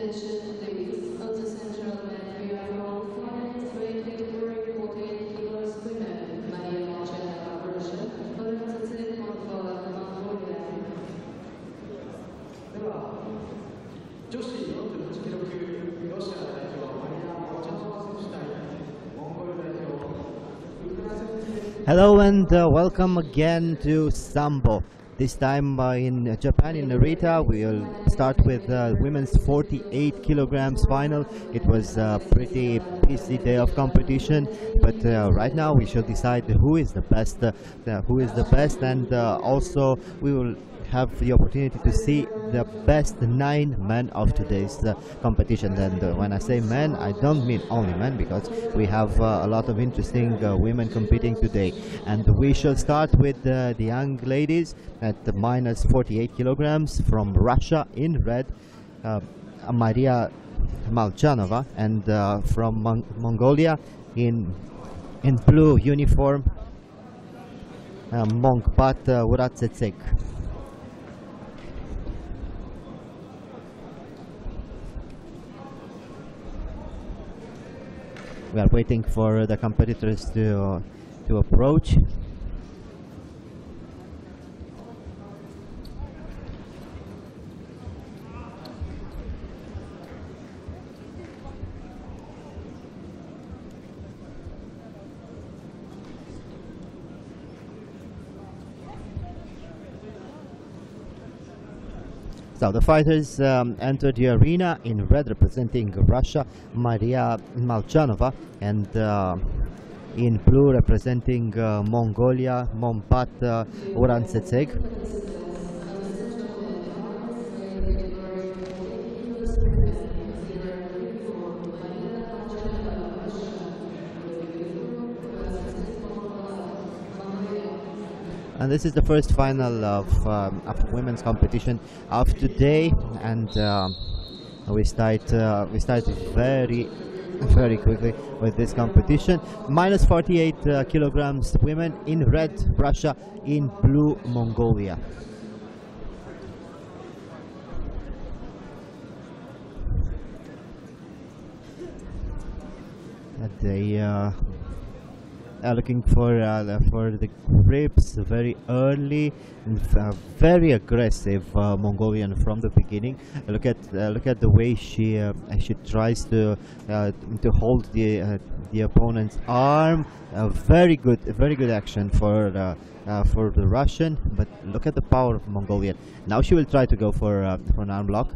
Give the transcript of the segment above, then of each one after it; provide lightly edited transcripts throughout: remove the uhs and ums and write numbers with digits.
Attention please. Ladies and gentlemen, we are all finance weight category 48 kilos women. Maria Malchana, Russia. Organization Mongolia. では、女子48キロ級ロシア代表マリア・モチャノワ選手対モンゴル代表ウクライナ選手。 Hello and welcome again to Sambo. This time in Japan, in Narita, we'll start with women's 48 kilograms final. It was a pretty busy day of competition, but right now we shall decide who is the best, and also we will have the opportunity to see the best 9 men of today's competition. And when I say men, I don't mean only men, because we have a lot of interesting women competing today. And we shall start with the young ladies at the minus 48 kilograms from Russia in red, Maria Malchanova, and from Mongolia in blue uniform, Mongpat Uratsetsek. We are waiting for the competitors to approach. So the fighters entered the arena in red, representing Russia, Maria Malchanova, and in blue, representing Mongolia, Mompat Urantsetseg. And this is the first final of women's competition of today, and we start very quickly with this competition. Minus 48 kilograms women in red, Russia; in blue, Mongolia. They are looking for the grips very early, and very aggressive Mongolian from the beginning. Look at the way she tries to hold the opponent's arm. Very good action for the Russian. But look at the power of Mongolian. Now she will try to go for an arm lock.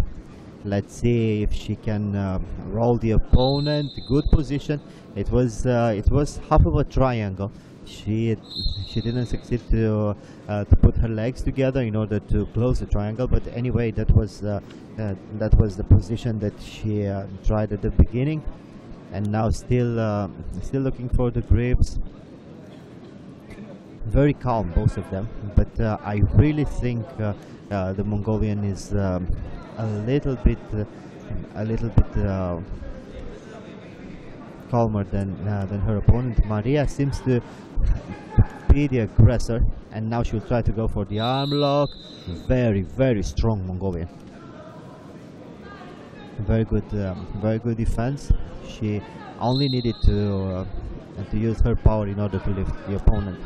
Let's see if she can roll the opponent. Good position. It was half of a triangle. She didn't succeed to put her legs together in order to close the triangle. But anyway, that was the position that she tried at the beginning, and now still looking for the grips. Very calm, both of them. But I really think the Mongolian is a little bit calmer than her opponent. Maria seems to be the aggressor, and now she'll try to go for the arm lock. Very strong Mongolian. Very good defense. She only needed to use her power in order to lift the opponent.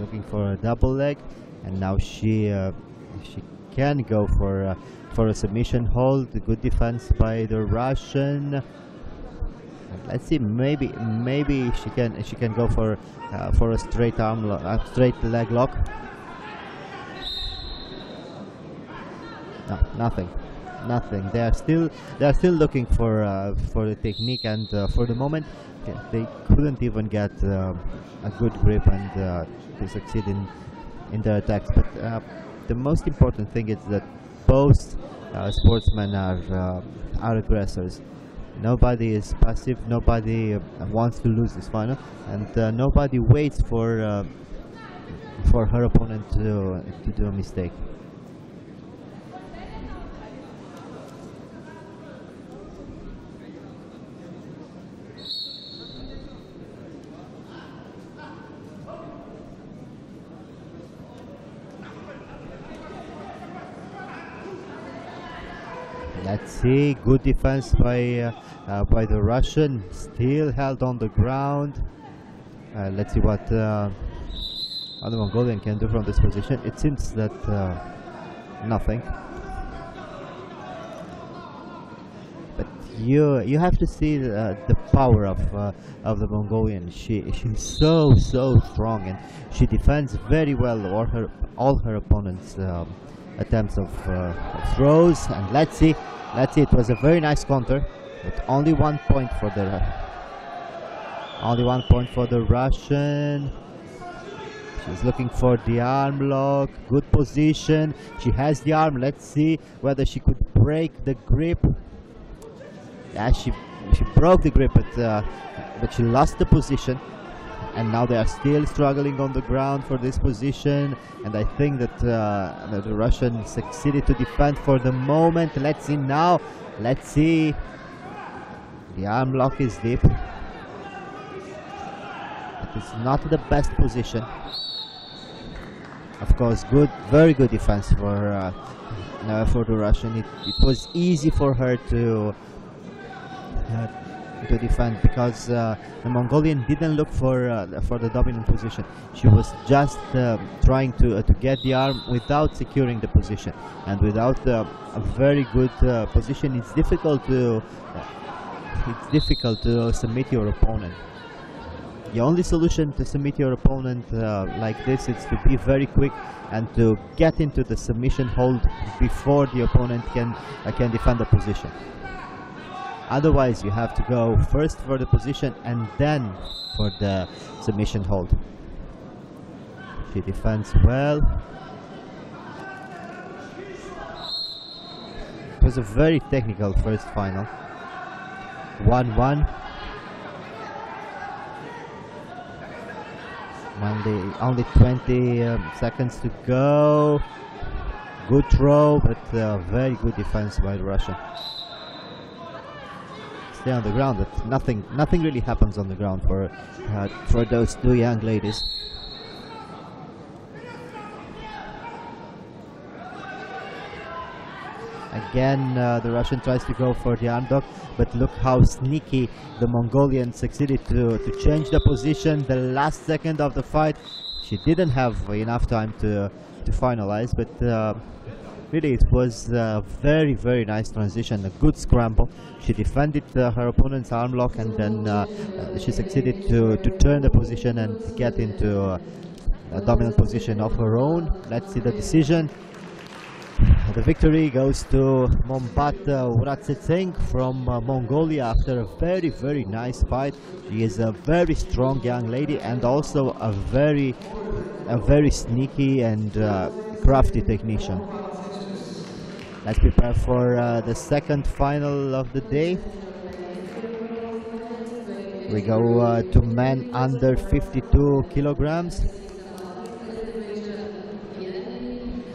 Looking for a double leg, and now she can go for a submission hold. Good defense by the Russian. Let's see, maybe she can go for a straight straight leg lock. No, nothing. They are still looking for the technique, and for the moment they couldn't even get a good grip and to succeed in their attacks. But the most important thing is that both sportsmen are aggressors. Nobody is passive. Nobody wants to lose this final, and nobody waits for her opponent to do a mistake. Let's see, good defense by the Russian, still held on the ground. Let's see what the Mongolian can do from this position. It seems that nothing. But you have to see the power of the Mongolian. She's so strong, and she defends very well all her opponents' attempts of throws. And let's see, it was a very nice counter, but only 1 point for the Russian. She's looking for the arm lock. Good position. She has the arm. Let's see whether she could break the grip. Yeah, she broke the grip, but she lost the position. And now they are still struggling on the ground for this position. And I think that the Russians succeeded to defend for the moment. Let's see now. Let's see. The arm lock is deep. It is not the best position. Of course, very good defense for the Russian. It was easy for her to defend because the Mongolian didn't look for the dominant position. She was just trying to get the arm without securing the position, and without a very good position, it's difficult to submit your opponent. The only solution to submit your opponent like this is to be very quick and to get into the submission hold before the opponent can defend the position. Otherwise, you have to go first for the position and then for the submission hold. She defends well. It was a very technical first final. 1-1. Only 20 seconds to go. Good throw, but very good defense by the Russian. Stay on the ground, but nothing really happens on the ground for those two young ladies. Again, the Russian tries to go for the arm lock, but look how sneaky the Mongolian succeeded to change the position the last second of the fight. She didn't have enough time to finalize, but really it was a very nice transition, a good scramble. She defended her opponent's arm lock, and then she succeeded to turn the position and get into a dominant position of her own. Let's see the decision. The victory goes to Mombat Uratsetseng from Mongolia after a very nice fight. She is a very strong young lady and also a very sneaky and crafty technician. Let's prepare for the second final of the day. We go to men under 52 kilograms.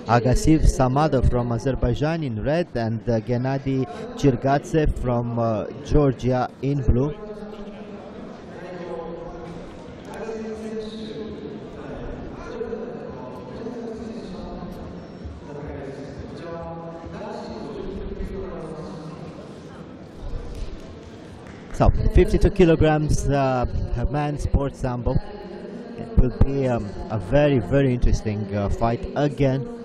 Agasiv Samado from Azerbaijan in red, and Gennady Chirgatsev from Georgia in blue. So 52 kilograms man sports Sambo. It will be a very interesting fight again.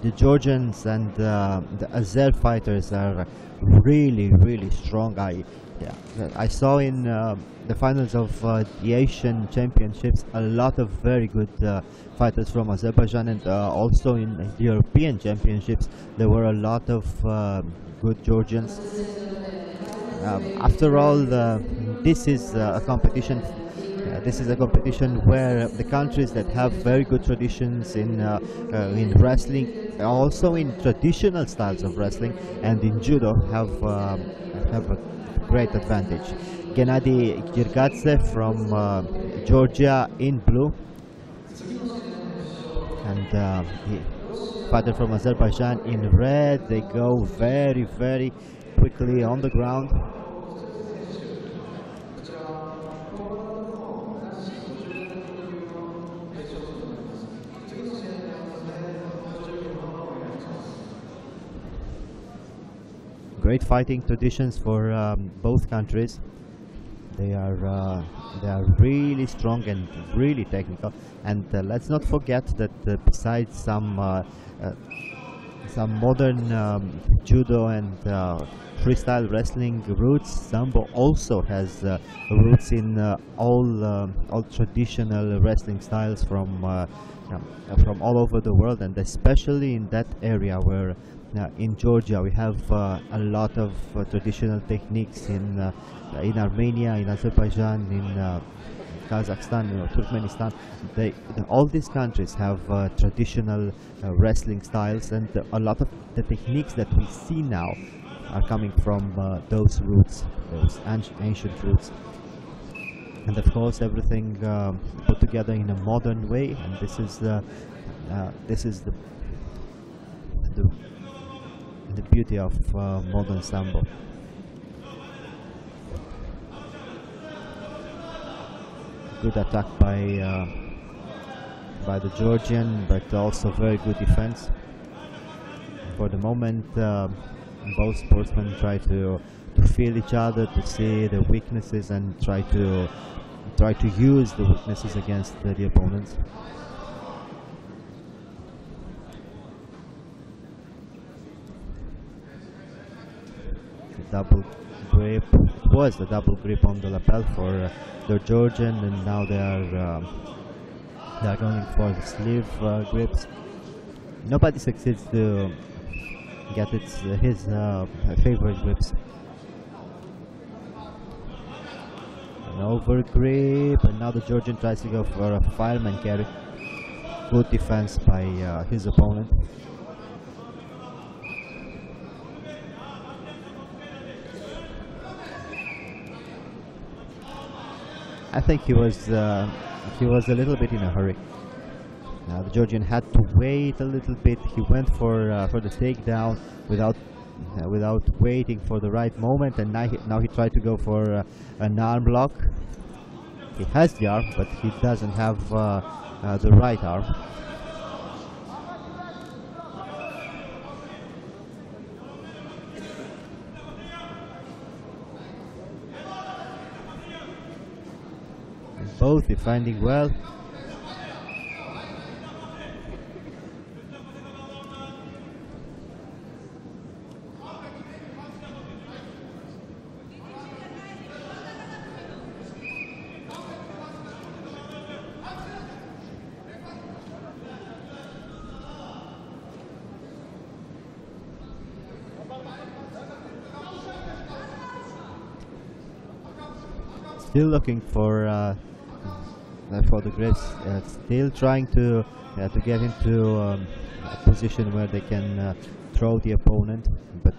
The Georgians and the Azer fighters are really strong. I saw in the finals of the Asian Championships a lot of very good fighters from Azerbaijan, and also in the European Championships there were a lot of good Georgians. After all, this is a competition. This is a competition where the countries that have very good traditions in wrestling, also in traditional styles of wrestling, and in judo have a great advantage. Gennady Chirgatsev from Georgia in blue, and the fighter from Azerbaijan in red. They go very quickly on the ground. great fighting traditions for both countries. They are really strong and really technical. And let's not forget that besides some modern judo and freestyle wrestling roots, Sambo also has roots in all traditional wrestling styles from all over the world, and especially in that area where in Georgia we have a lot of traditional techniques in Armenia, in Azerbaijan, in Kazakhstan, Turkmenistan. All these countries have traditional wrestling styles, and a lot of the techniques that we see now are coming from those roots, those ancient roots. And of course, everything put together in a modern way, and this is the beauty of modern Sambo. Good attack by the Georgian, but also very good defense. For the moment, both sportsmen try to feel each other, to see the weaknesses, and try to use the weaknesses against the opponents. The double grip, it was the double grip on the lapel for the Georgian, and now they are going for the sleeve grips. Nobody succeeds to get his favorite grips. An over grip, and now the Georgian tries to go for a fireman carry. Good defense by his opponent. I think he was a little bit in a hurry. Now the Georgian had to wait a little bit. He went for the takedown without waiting for the right moment, and now he tried to go for an arm lock. He has the arm, but he doesn't have the right arm. And both defending well. Still looking for the grips, still trying to get into a position where they can throw the opponent. But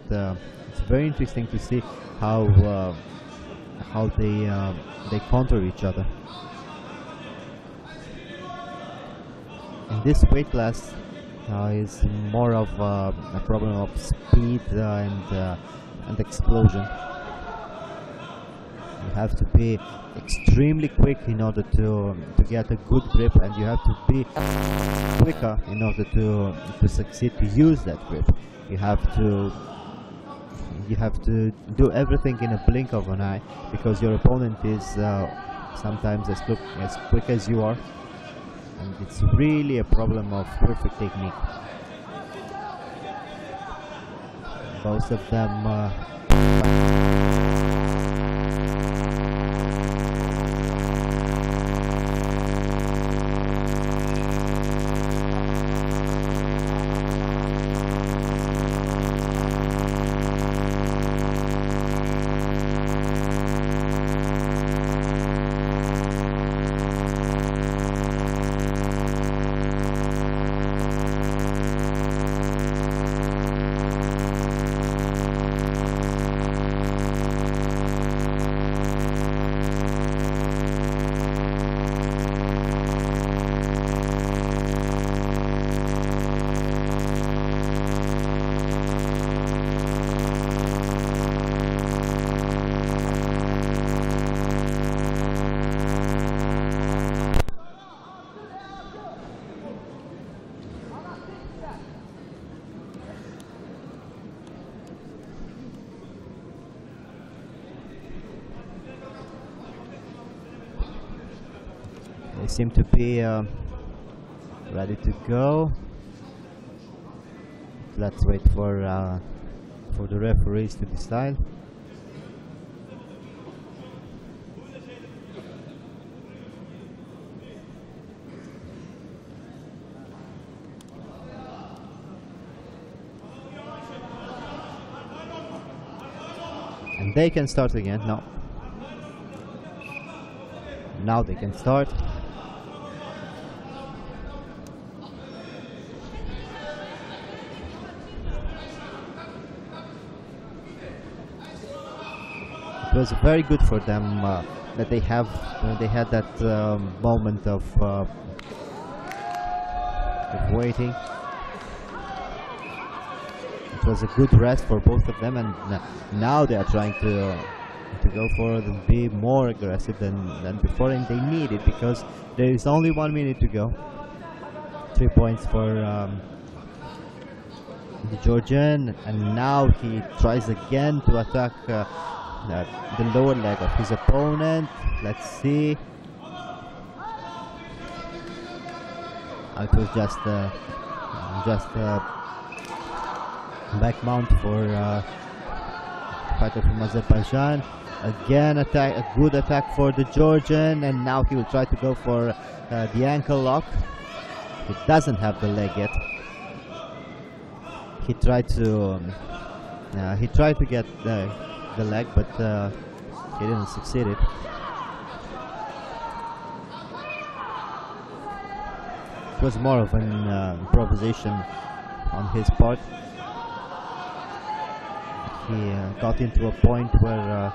it's very interesting to see how they counter each other. In this weight class is more of a problem of speed and explosion. You have to be extremely quick in order to get a good grip, and you have to be quicker in order to succeed to use that grip. You have to do everything in a blink of an eye, because your opponent is sometimes as quick as you are, and it's really a problem of perfect technique. Both of them seem to be ready to go. Let's wait for the referees to decide. And they can start again. No. Now they can start. It was very good for them that they had that moment of waiting. It was a good rest for both of them, and now they are trying to go forward and be more aggressive than before, and they need it because there is only 1 minute to go. 3 points for the Georgian, and now he tries again to attack the lower leg of his opponent. Let's see. It was just back mount for fighter from Azerbaijan. Again, a good attack for the Georgian, and now he will try to go for the ankle lock. He doesn't have the leg yet. He tried to get the leg, but he didn't succeed it. It was more of an improvisation on his part. He got into a point where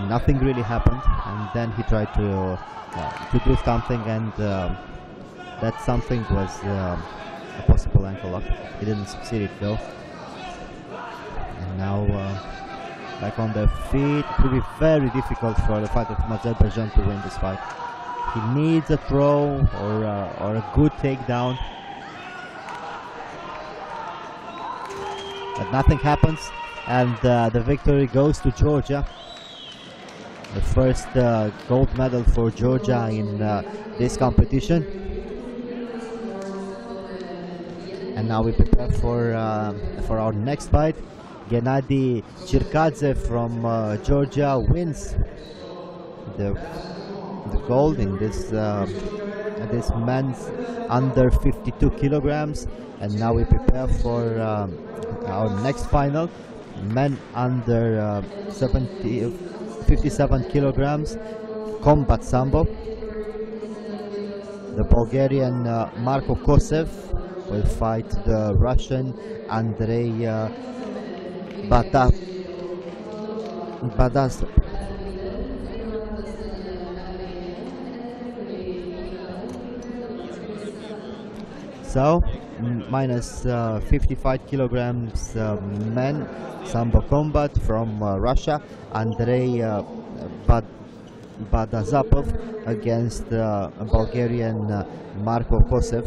nothing really happened, and then he tried to do something, and that something was a possible ankle lock. He didn't succeed it though. And now back on their feet. It will be very difficult for the fighter from Azerbaijan to win this fight. He needs a throw or a good takedown. But nothing happens, and the victory goes to Georgia. The first gold medal for Georgia in this competition. And now we prepare for our next fight. Gennady Chirkadze from Georgia wins the gold in this men's under 52 kilograms. And now we prepare for our next final, men under 57 kilograms, combat Sambo. The Bulgarian Marko Kosev will fight the Russian Andrei Badasov. So, minus 55 kilograms men, Sambo combat from Russia, Andrei Badazapov against Bulgarian Marko Kosev.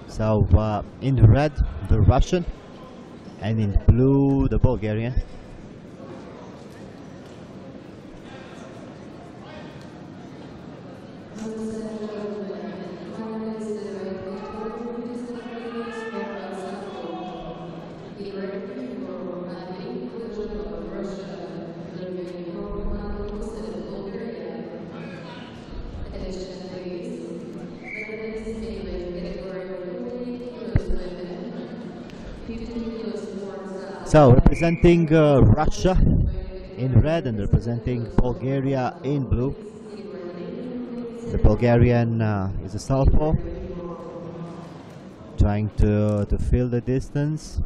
So in red, the Russian, and in blue, the Bulgarian. So representing Russia in red and representing Bulgaria in blue. The Bulgarian is a southpaw, trying to fill the distance.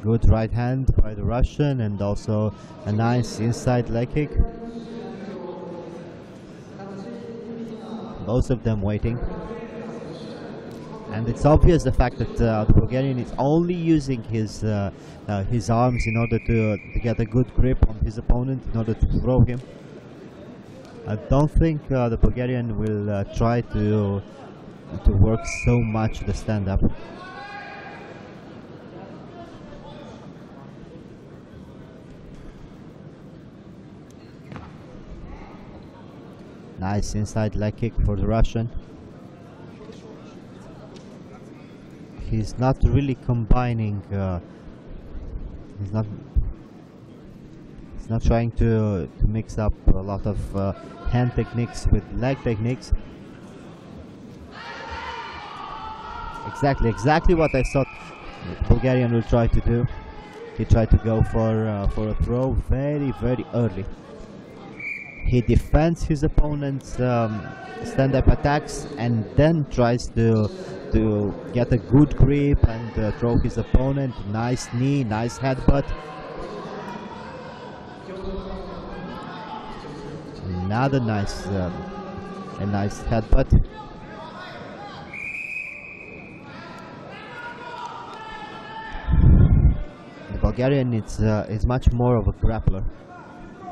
Good right hand by the Russian, and also a nice inside leg kick. Both of them waiting. And it's obvious the fact that the Bulgarian is only using his arms in order to get a good grip on his opponent, in order to throw him. I don't think the Bulgarian will try to work so much the stand-up. Nice inside leg kick for the Russian. He's not really combining. He's not trying to mix up a lot of hand techniques with leg techniques. Exactly what I thought the Bulgarian will try to do. He tried to go for a throw very early. He defends his opponent's stand-up attacks and then tries to get a good grip and throw his opponent. Nice knee, nice headbutt. Another nice headbutt. The Bulgarian is much more of a grappler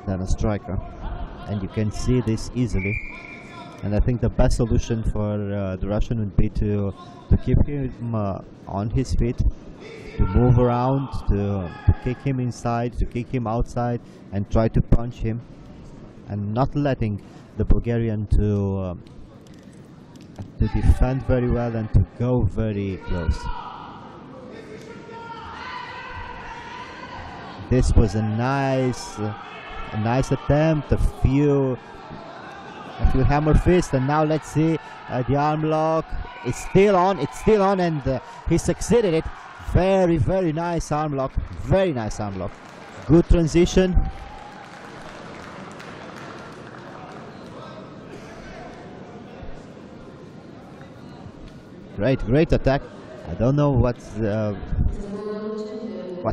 than a striker, and you can see this easily. And I think the best solution for the Russian would be to keep him on his feet, to move around, to kick him inside, to kick him outside, and try to punch him, and not letting the Bulgarian to defend very well and to go very close. This was a nice attempt, a few hammer fists, and now let's see the arm lock. It's still on, and he succeeded it. Very nice arm lock, very nice arm lock. Good transition. Great attack. I don't know what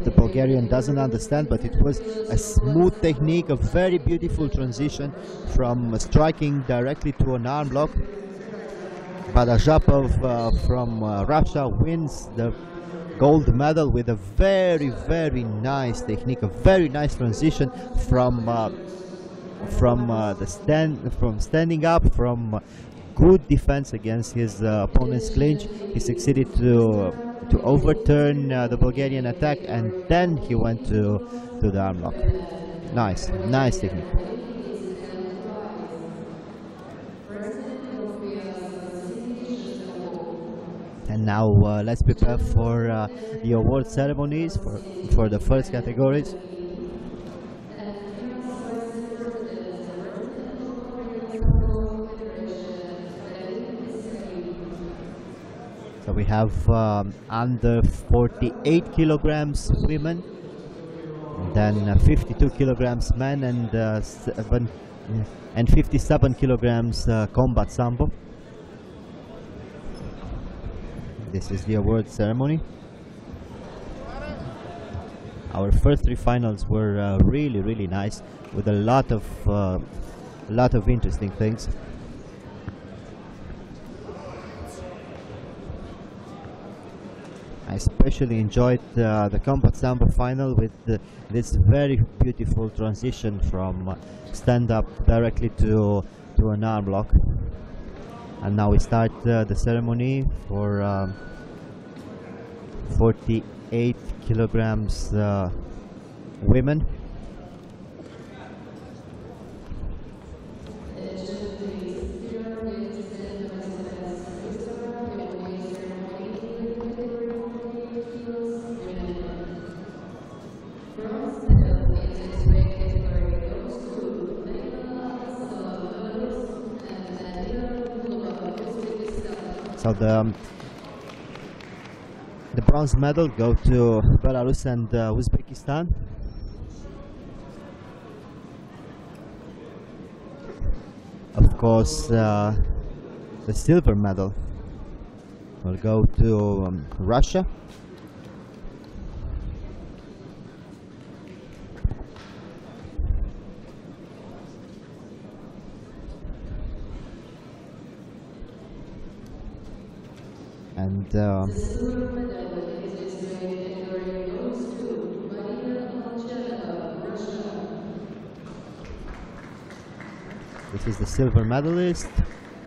the Bulgarian doesn't understand, but it was a smooth technique, a very beautiful transition from striking directly to an arm lock. Badajapov from Russia wins the gold medal with a very nice technique, a very nice transition from standing up, from good defense against his opponent's clinch. He succeeded to overturn the Bulgarian attack, and then he went to the arm lock. Nice technique. And now let's prepare for the award ceremonies for the first categories. So we have under 48 kilograms women, then 52 kilograms men, and 57 kilograms combat Sambo. This is the award ceremony. Our first three finals were really nice, with a lot of interesting things. I especially enjoyed the combat Sambo final with this very beautiful transition from stand-up directly to an arm lock. And now we start the ceremony for 48 kilograms women. So the bronze medal go to Belarus and Uzbekistan. Of course, the silver medal will go to Russia. And The silver medal in this weight category goes to Maria Alchanova, Russia. this is the silver medalist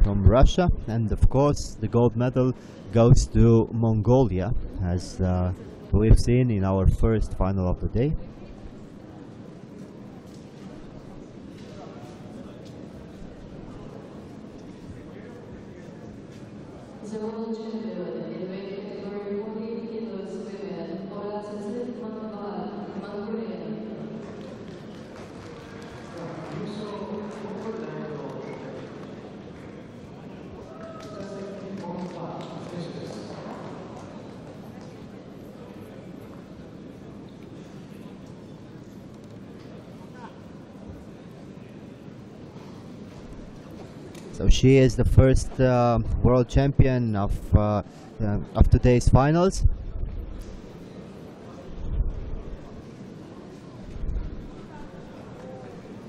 from Russia, and of course the gold medal goes to Mongolia, as we've seen in our first final of the day. The world champion in weight category 40 kilos women, Mongolia. So she is the first world champion of today's finals.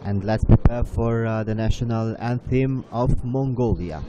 And let's prepare for the national anthem of Mongolia.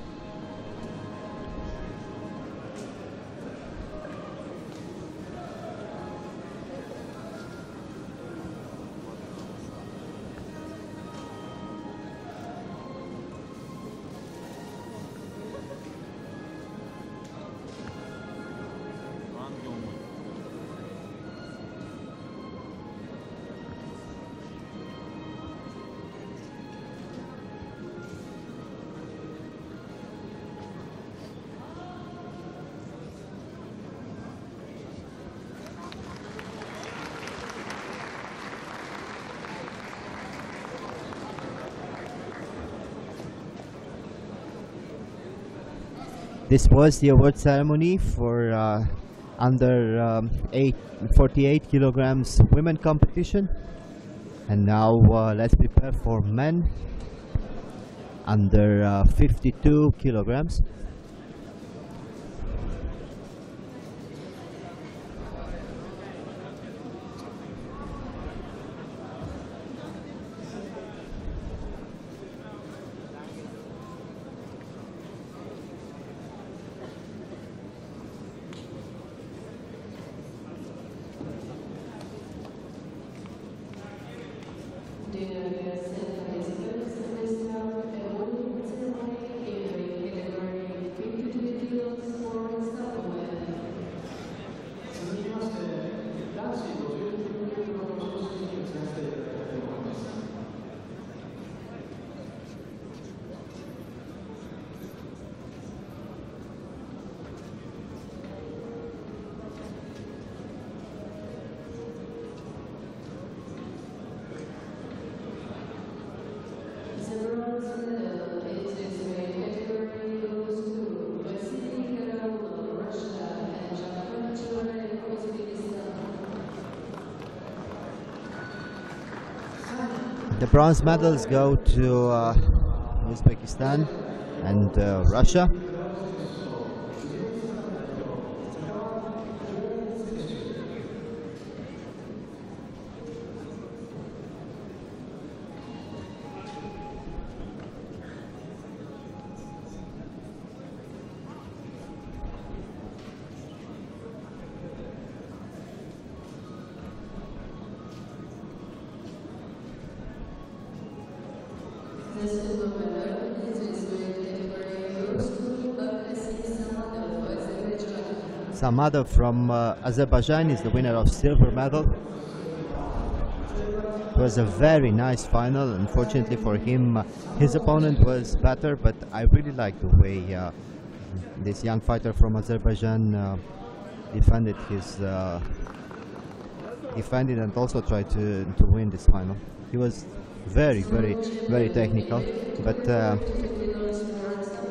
This was the award ceremony for under 48 kilograms women competition, and now let's prepare for men under 52 kilograms. The bronze medals go to Uzbekistan and Russia. Sambo from Azerbaijan is the winner of silver medal. It was a very nice final. Unfortunately for him, his opponent was better, but I really like the way this young fighter from Azerbaijan defended and also tried to win this final. He was very technical, but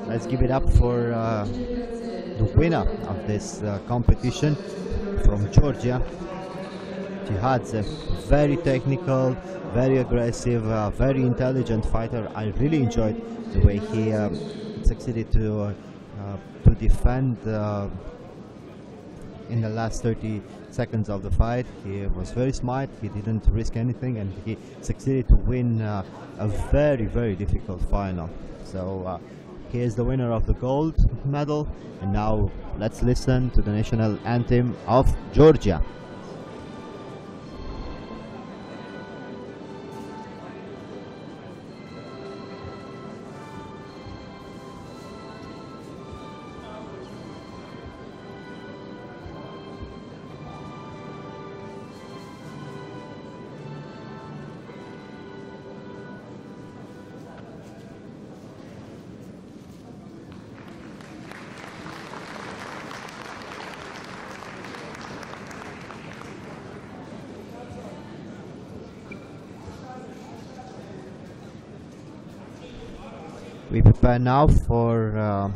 let's give it up for the winner of this competition from Georgia. Jihadze, very technical, very aggressive, very intelligent fighter. I really enjoyed the way he succeeded to defend in the last 30 seconds of the fight. He was very smart, he didn't risk anything, and he succeeded to win a very difficult final. So He is the winner of the gold medal. And now let's listen to the national anthem of Georgia. We prepare now for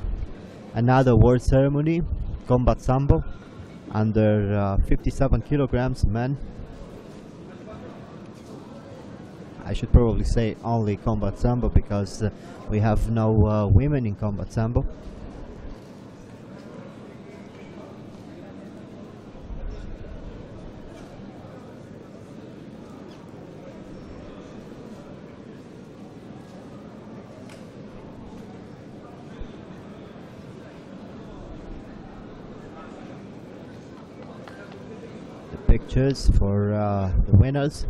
another world ceremony, combat Sambo, under 57 kilograms men. I should probably say only combat Sambo because we have no women in combat Sambo. Pictures for the winners.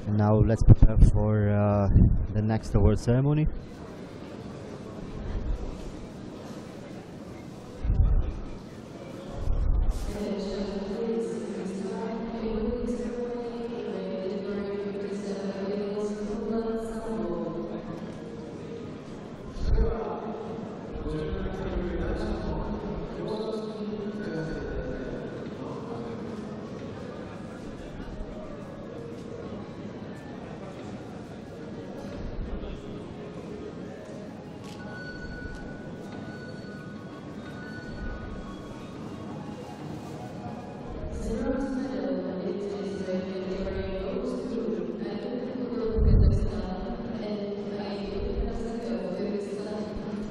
And now let's prepare for the next award ceremony.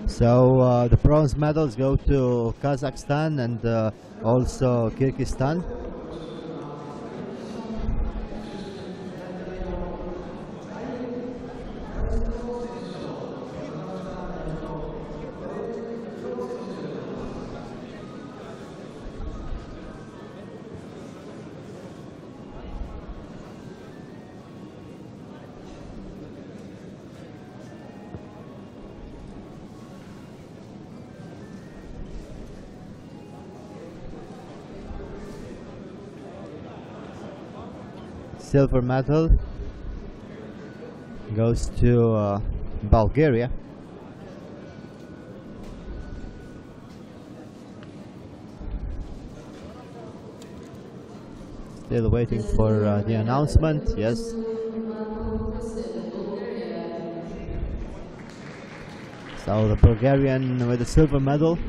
So the bronze medals go to Kazakhstan and also Kyrgyzstan. Silver medal goes to Bulgaria. Still waiting for the announcement. Yes. So the Bulgarian with the silver medal.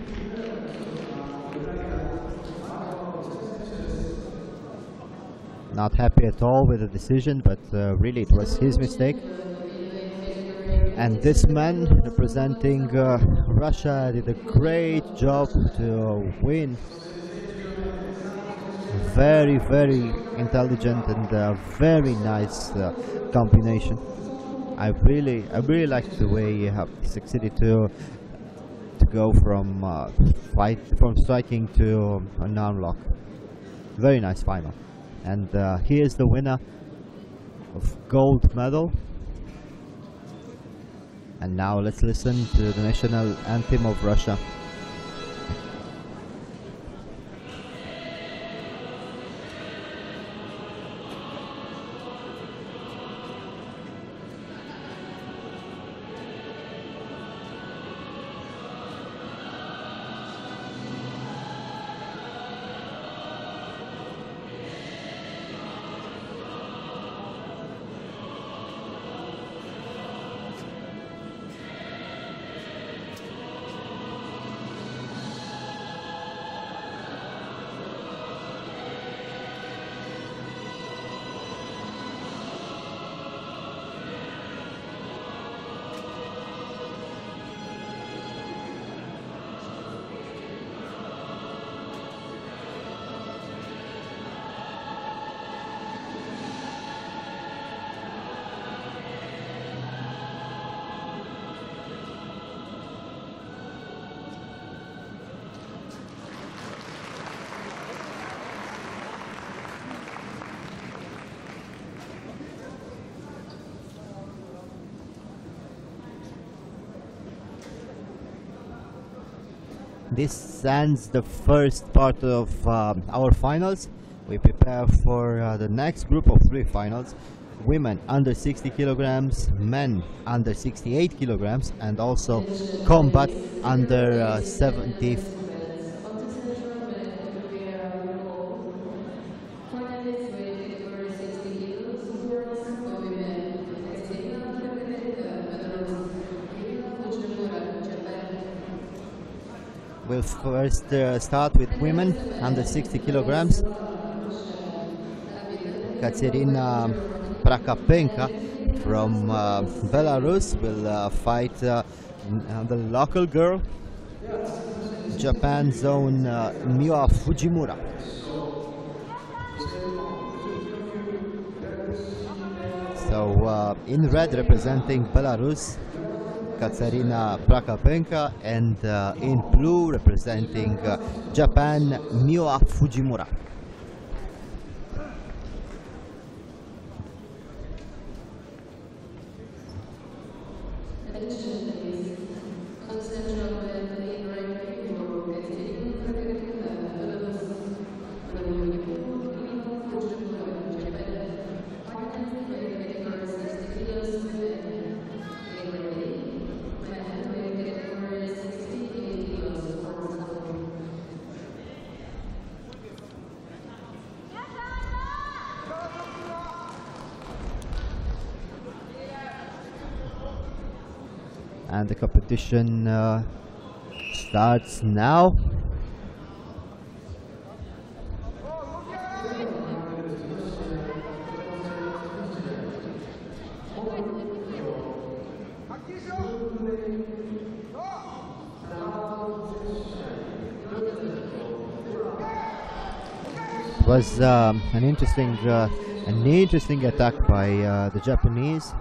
Not happy at all with the decision, but really it was his mistake. And this man representing Russia did a great job to win. Very, very intelligent and very nice combination. I really liked the way he succeeded to go from striking to an arm lock. Very nice final. And he is the winner of gold medal. And now let's listen to the national anthem of Russia. this ends the first part of our finals. We prepare for the next group of 3 finals. Women under 60 kilograms, men under 68 kilograms, and also combat under 70. We'll first start with women under 60 kilograms. Katerina Prakapenka from Belarus will fight the local girl, Japan's own Miwa Fujimura. So in red representing Belarus, Katerina Prakapenka, and in blue representing Japan, Miwa Fujimura. And the competition starts now. It was an interesting attack by the Japanese.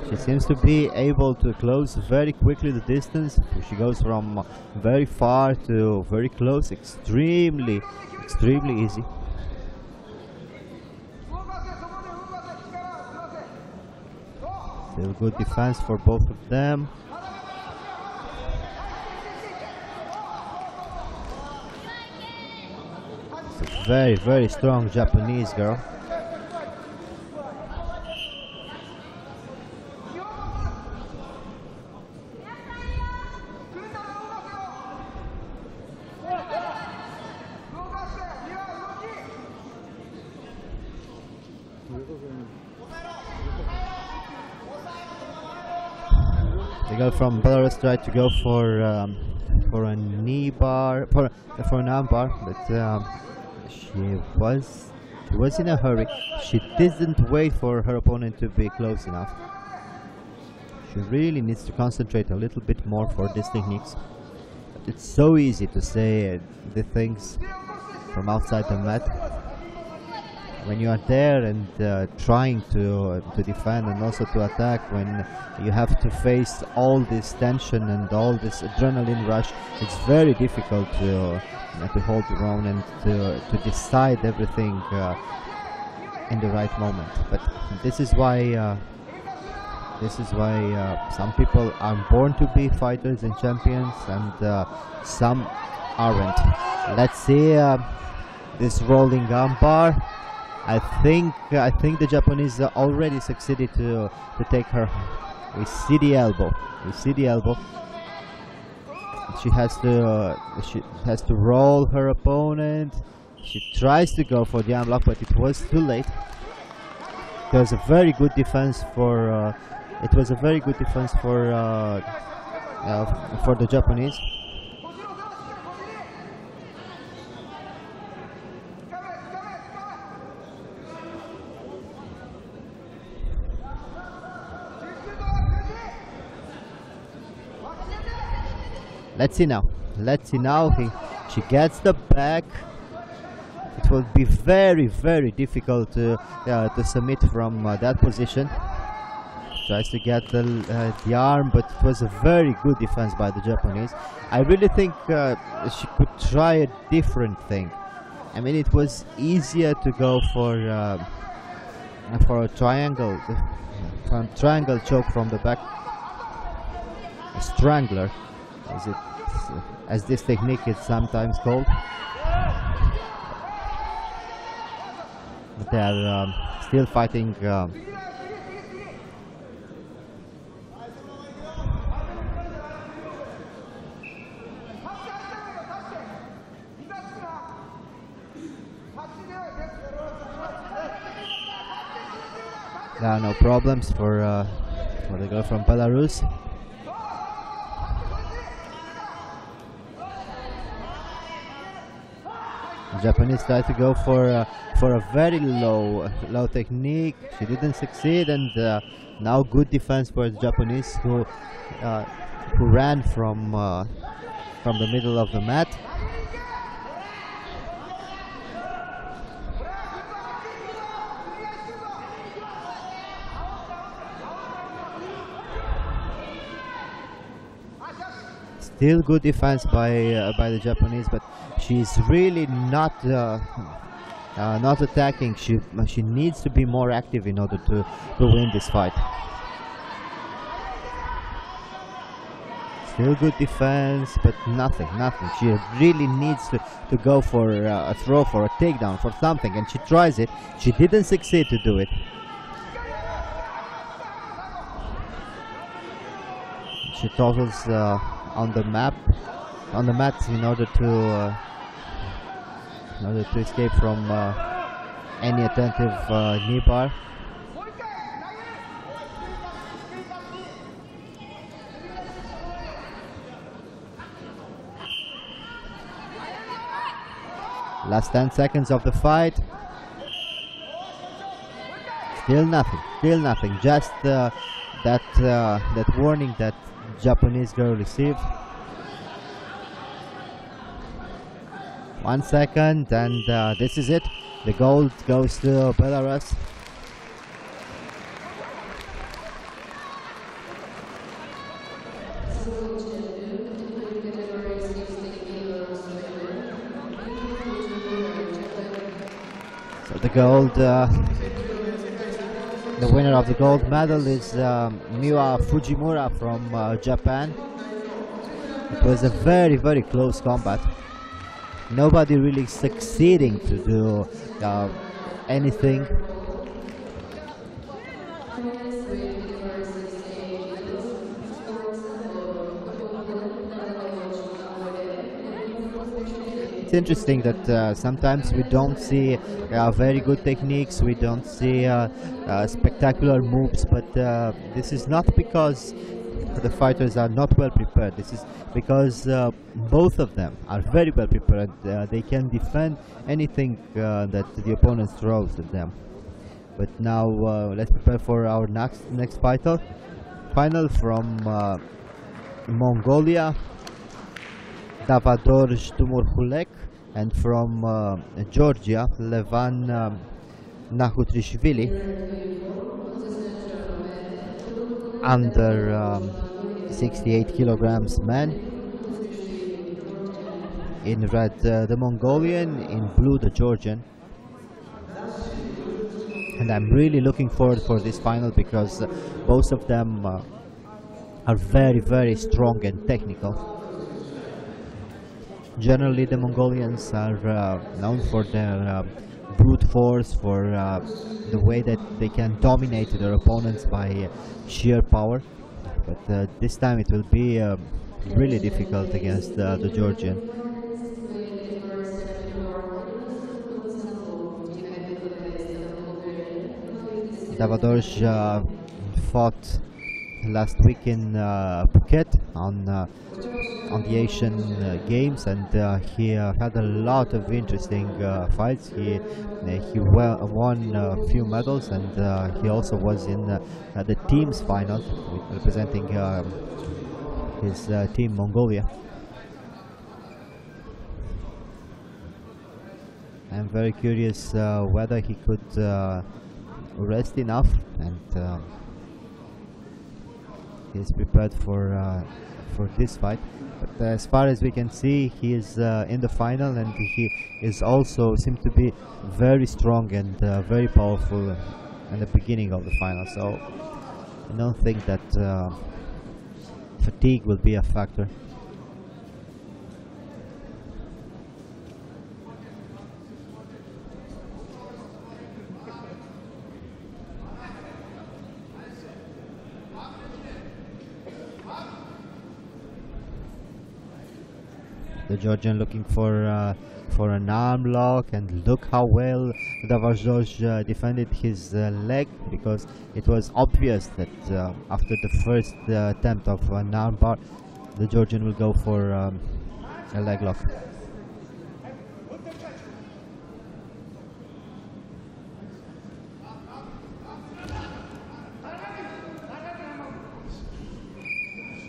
She seems to be able to close very quickly the distance. She goes from very far to very close, extremely easy. Still good defense for both of them. It's a very strong Japanese girl. The girl from Belarus tried to go for a knee bar, for an arm bar, but she was in a hurry. She didn't wait for her opponent to be close enough. She really needs to concentrate a little bit more for these techniques. But it's so easy to say the things from outside the mat. When you are there and trying to defend and also to attack, when you have to face all this tension and all this adrenaline rush, it's very difficult to hold your own and to decide everything in the right moment. But this is why some people are born to be fighters and champions, and some aren't. Let's see this rolling arm bar. I think the Japanese already succeeded to take her. We see the elbow. She has to roll her opponent. She tries to go for the arm lock, but it was too late. It was a very good defense for. For the Japanese. Let's see now. She gets the back. It will be very difficult to submit from that position. Tries to get the arm, but it was a very good defense by the Japanese. I really think she could try a different thing. I mean, it was easier to go for a triangle choke from the back, a strangler. as it as this technique is sometimes called. But they are still fighting. There are no problems for the girl from Belarus. The Japanese tried to go for a very low technique. She didn't succeed, and now good defense for the Japanese who ran from the middle of the mat. Still good defense by the Japanese, but she's really not attacking. She needs to be more active in order to win this fight. Still good defense, but nothing. She really needs to go for a throw, for a takedown, for something, and she tries it. She didn't succeed to do it. She toggles on the mat in order to escape from any attentive knee bar. Last 10 seconds of the fight. Still nothing. Just that warning that Japanese girl received. 1 second, and this is it. The gold goes to Belarus. So the gold, the winner of the gold medal is Miwa Fujimura from Japan. It was a very, very close combat. Nobody really succeeding to do anything. It's interesting that sometimes we don't see very good techniques, we don't see spectacular moves, but this is not because the fighters are not well prepared. This is because both of them are very well prepared. They can defend anything that the opponent throws at them. But now let's prepare for our next final from Mongolia, Davador Shtumurhulek, and from Georgia, Levan Nahutrishvili. Under 68 kilograms man. In red the Mongolian, in blue the Georgian. And I'm really looking forward for this final because both of them are very, very strong and technical. Generally the Mongolians are known for their brute force, for the way that they can dominate their opponents by sheer power, but this time it will be really difficult against the Georgian. Davadorj fought last week in Phuket on the Asian Games, and he had a lot of interesting fights. He won a few medals, and he also was in the team's final, representing his team Mongolia. I'm very curious whether he could rest enough, and he's prepared for this fight. But as far as we can see, he is in the final, and he is also seems to be very strong and very powerful in the beginning of the final. So I don't think that fatigue will be a factor. The Georgian looking for an arm lock, and look how well Davazoj defended his leg, because it was obvious that after the first attempt of an arm bar, the Georgian will go for a leg lock.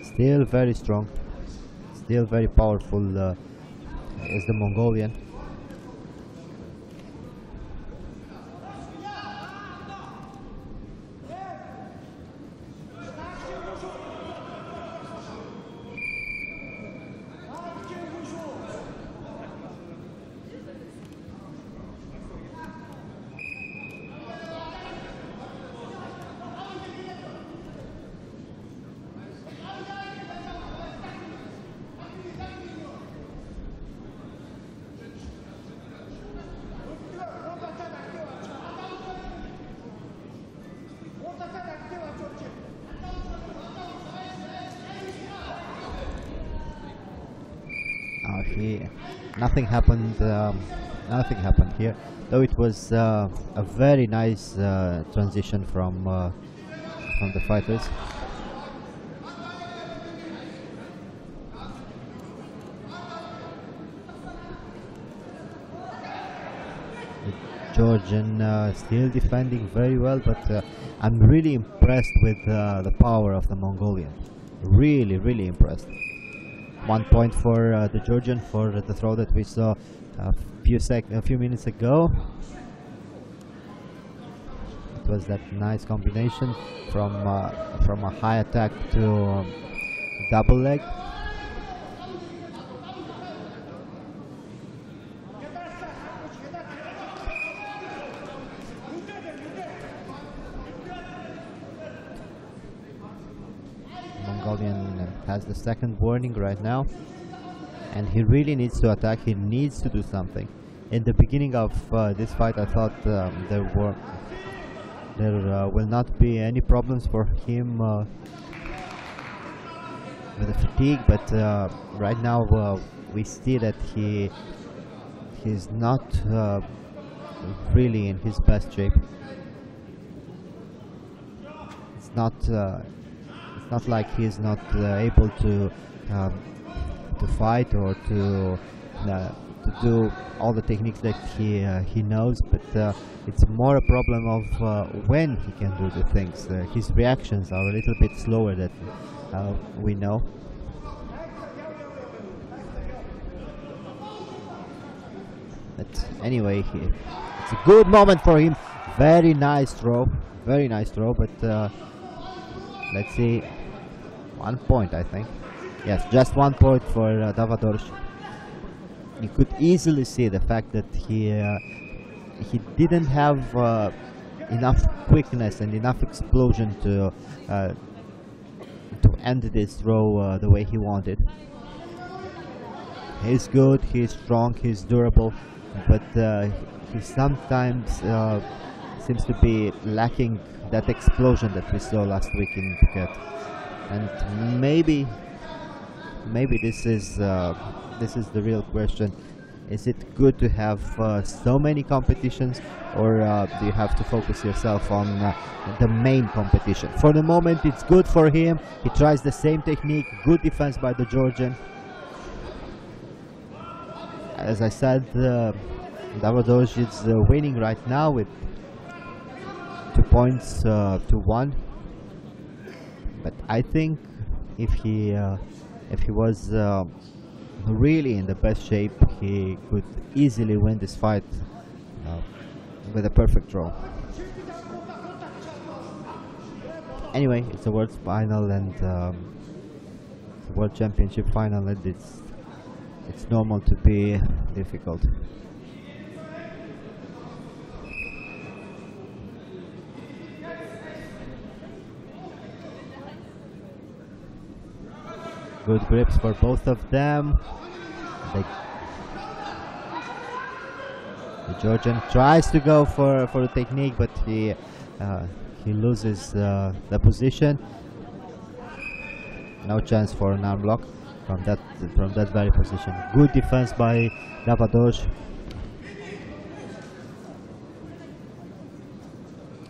Still very strong, still very powerful is the Mongolian. Nothing happened. Nothing happened here, though it was a very nice transition from the fighters. The Georgian still defending very well, but I'm really impressed with the power of the Mongolian. Really, really impressed. 1 point for the Georgian for the throw that we saw a few minutes ago. It was that nice combination from a high attack to double leg. Mongolian has the second warning right now, and he really needs to attack. He needs to do something. In the beginning of this fight, I thought there will not be any problems for him with the fatigue, but right now we see that he's not really in his best shape. It's not like he's not able to fight or to do all the techniques that he knows, but it's more a problem of when he can do the things. His reactions are a little bit slower than we know. But anyway, it's a good moment for him. Very nice throw, but let's see, 1 point, I think. Yes, just 1 point for Davadorj. You could easily see the fact that he didn't have enough quickness and enough explosion to end this throw the way he wanted. He's good, he's strong, he's durable, but he sometimes seems to be lacking that explosion that we saw last week in Phuket. And maybe this is the real question. Is it good to have so many competitions, or do you have to focus yourself on the main competition? For the moment, it's good for him. He tries the same technique. Good defense by the Georgian. As I said, Davadorj is winning right now with 2 points to 1. But I think if he was really in the best shape, he could easily win this fight with a perfect draw. Anyway, it's a world final and the world championship final, and it's normal to be difficult. Good grips for both of them. The Georgian tries to go for the technique, but he loses the position. No chance for an arm lock. from that very position. Good defense by Davadoj.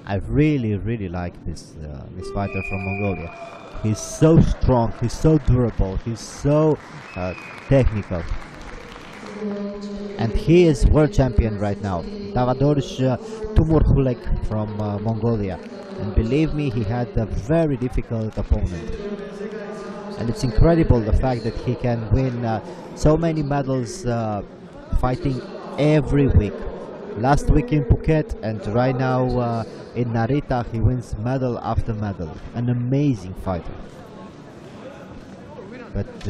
I really like this fighter from Mongolia. He's so strong, he's so durable, he's so technical, and he is world champion right now. Davadoj Tumurhulek from Mongolia, and believe me, he had a very difficult opponent. And it's incredible the fact that he can win so many medals fighting every week. Last week in Phuket and right now in Narita, he wins medal after medal. An amazing fighter. But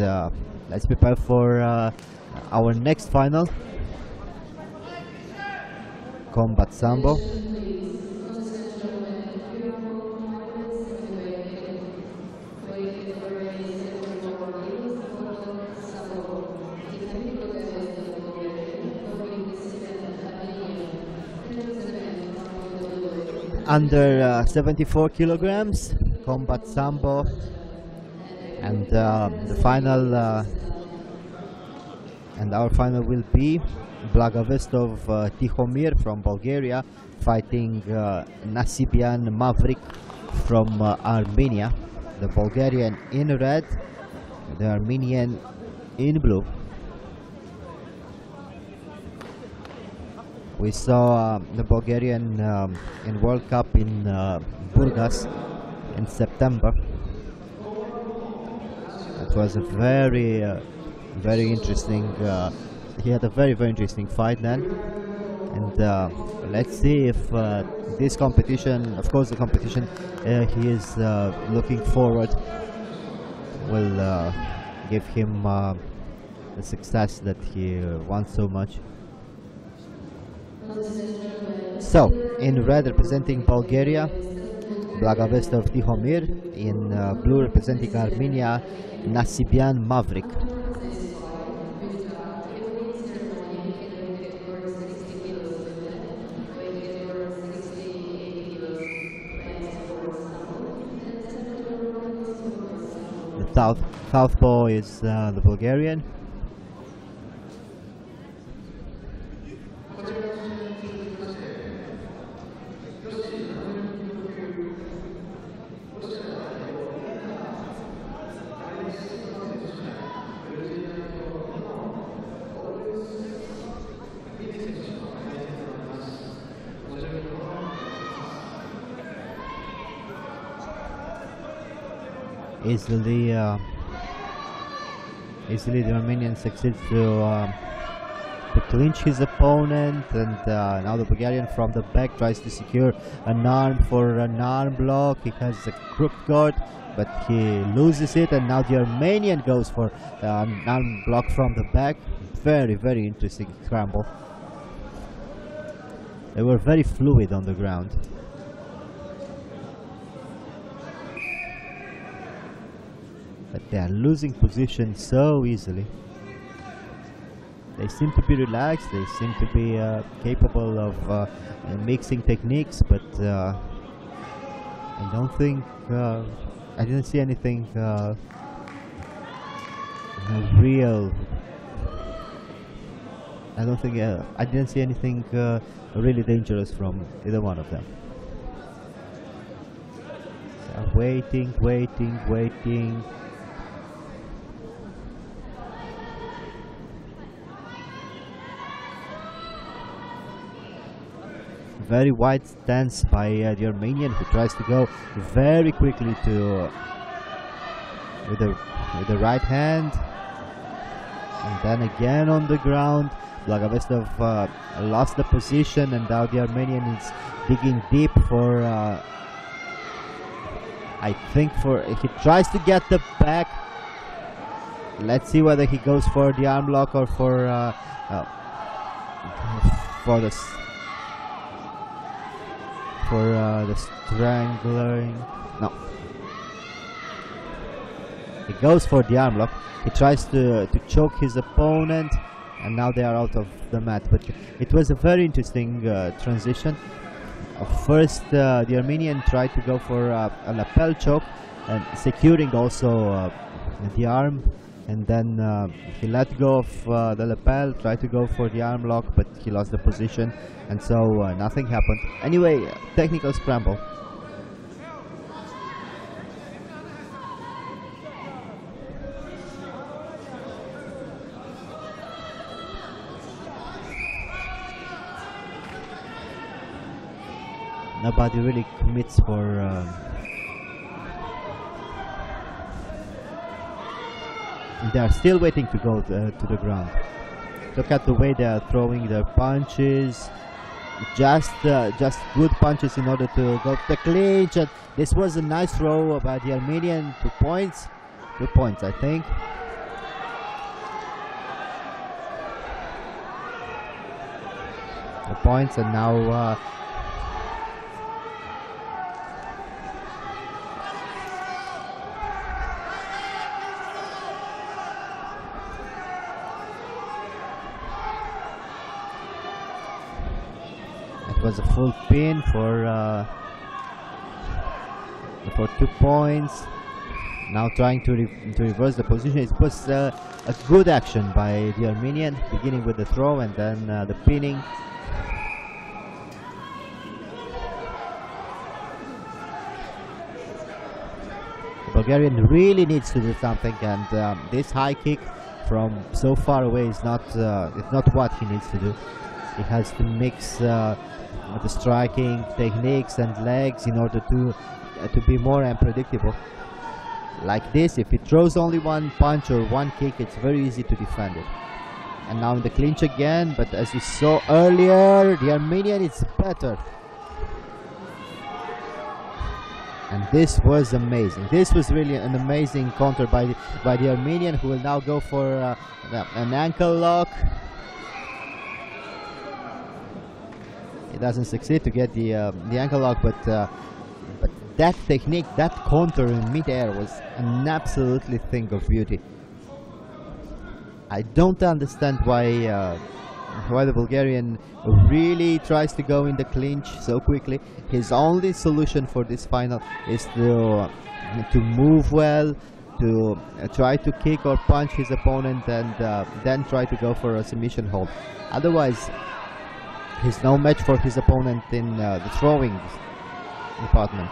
let's prepare for our next final. Combat Sambo. Under 74 kilograms, Combat Sambo, and the final and our final will be Blagavestov Tihomir from Bulgaria fighting Nasibian Mavrik from Armenia. The Bulgarian in red, the Armenian in blue. We saw the Bulgarian in World Cup in Burgas in September. It was a very interesting. He had a very interesting fight then, and let's see if this competition, of course, the competition he is looking forward, will give him the success that he wants so much. So, in red representing Bulgaria, Blagavestov Tihomir. In blue representing Armenia, Nasibian Mavrik. The southpaw is the Bulgarian. Easily the Armenian succeeds to clinch his opponent, and now the Bulgarian from the back tries to secure an arm for an arm block. He has a crook guard, but he loses it, and now the Armenian goes for an arm block from the back. Very interesting scramble. They were very fluid on the ground. But they are losing position so easily. They seem to be relaxed, they seem to be capable of mixing techniques, but I don't think, I didn't see anything real. I didn't see anything really dangerous from either one of them. Waiting. Very wide stance by the Armenian, who tries to go very quickly to with the right hand, and then again on the ground. Blagavestov lost the position, and now the Armenian is digging deep for. I think he tries to get the back. Let's see whether he goes for the arm lock or for the strangling. No, he goes for the arm lock. He tries to choke his opponent, and now they are out of the mat. But it was a very interesting transition. First, the Armenian tried to go for a lapel choke, and securing also the arm, and then he let go of the lapel, tried to go for the arm lock, but he lost the position, and so nothing happened. Anyway, technical scramble. Nobody really commits for they are still waiting to go to the ground. Look at the way they are throwing their punches, just good punches in order to go to the clinch. And this was a nice throw by the Armenian. 2 points, I think. The points, and now was a full pin for 2 points. Now trying to reverse the position. It was a good action by the Armenian, beginning with the throw and then the pinning. The Bulgarian really needs to do something, and this high kick from so far away is not what he needs to do. He has to mix the striking techniques and legs in order to be more unpredictable. Like this, if he throws only one punch or one kick, it's very easy to defend it. And now in the clinch again, but as we saw earlier, the Armenian is better. And this was amazing. This was really an amazing counter by the Armenian, who will now go for an ankle lock. He doesn't succeed to get the ankle lock, but that technique, that counter in mid-air was an absolutely thing of beauty. I don't understand why the Bulgarian really tries to go in the clinch so quickly. His only solution for this final is to move well, to try to kick or punch his opponent, and then try to go for a submission hold. Otherwise, he's no match for his opponent in the throwing department.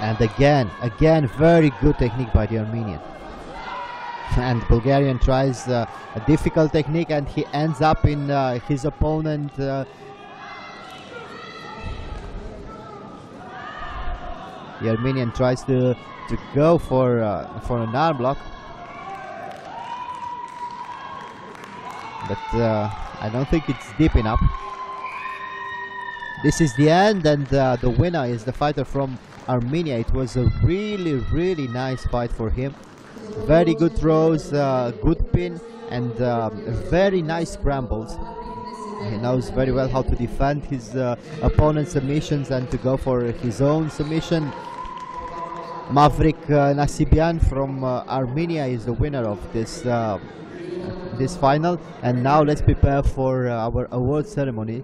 And again, very good technique by the Armenian. And Bulgarian tries a difficult technique, and he ends up in his opponent. The Armenian tries to go for an arm block, but I don't think it's deep enough. This is the end, and the winner is the fighter from Armenia. It was a really nice fight for him. Very good throws, good pin, and very nice scrambles. He knows very well how to defend his opponent's submissions and to go for his own submission. Maverick Nasibian from Armenia is the winner of this this final. And now let's prepare for our award ceremony.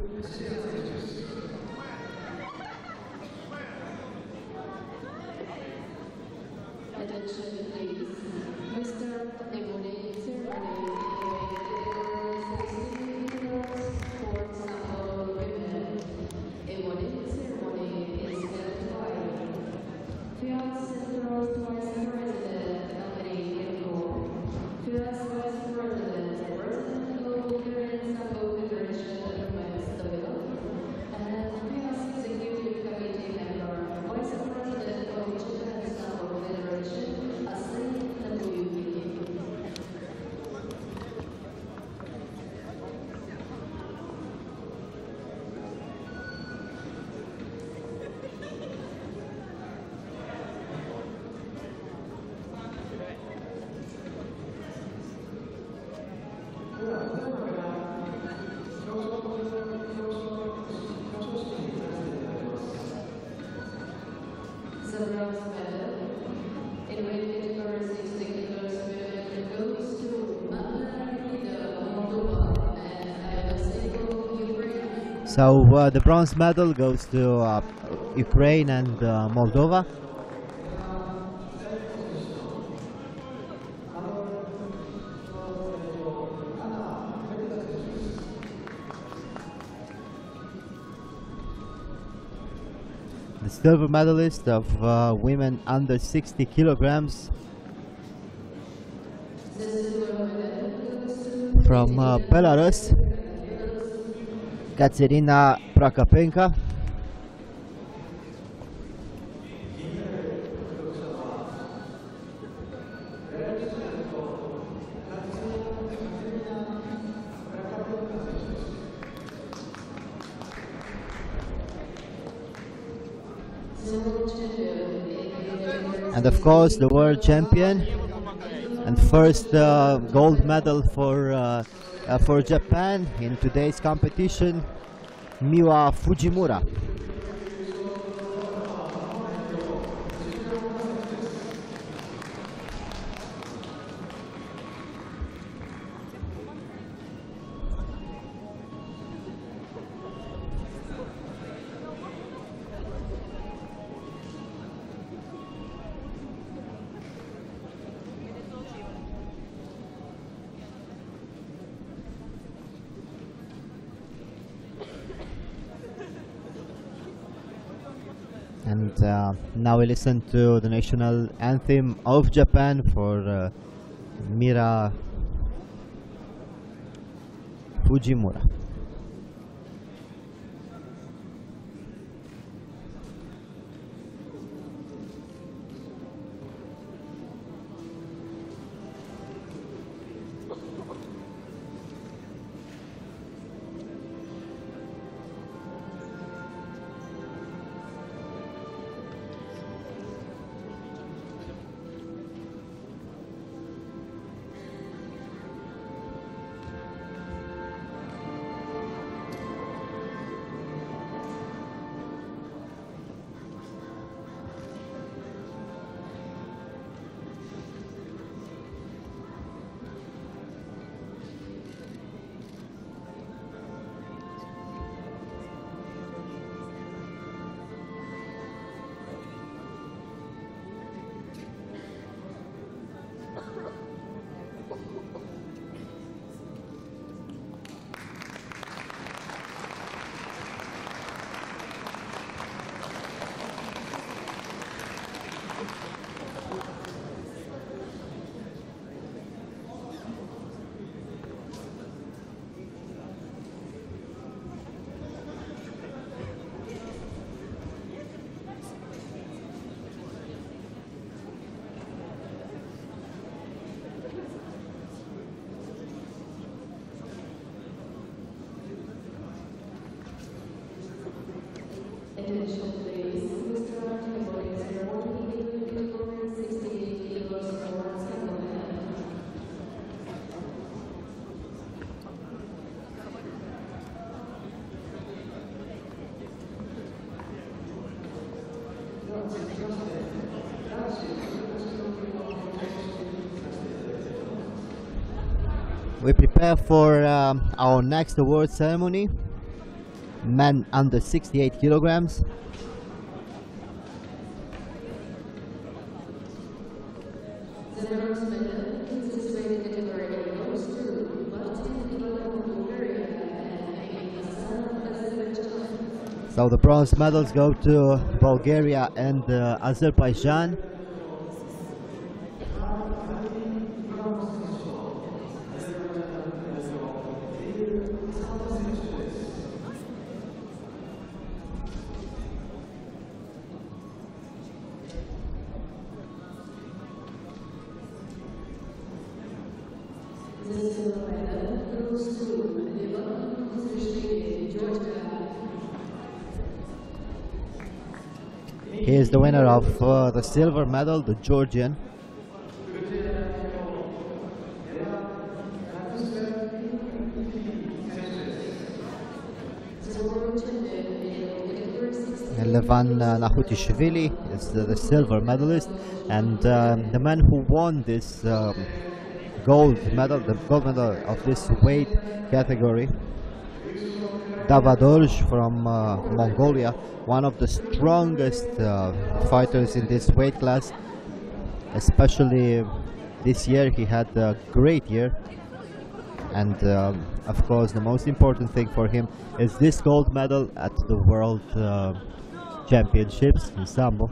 goes to Moldova and Sambo, Ukraine. So the bronze medal goes to Ukraine and Moldova. The silver medalist of women under 60 kilograms from Belarus, Katerina Prokopenko. And of course the world champion and first gold medal for Japan in today's competition, Miwa Fujimura. And now we listen to the national anthem of Japan for Mira Fujimura. Attention please, who start categories are 48 kilograms, 68 kilos for single man. We prepare for our next award ceremony. Men under 68 kilograms. The bronze medal in this weight category goes to Martin from Bulgaria and Hassan of Azerbaijan. So the bronze medals go to Bulgaria and Azerbaijan. The silver medal goes to Levan of Georgia. He is the winner of the silver medal, the Georgian. And Levan Nahutishvili is the silver medalist, and the man who won this the gold medal of this weight category. Davadorj from Mongolia, one of the strongest fighters in this weight class, especially this year. He had a great year, and of course the most important thing for him is this gold medal at the World Championships in Sambo.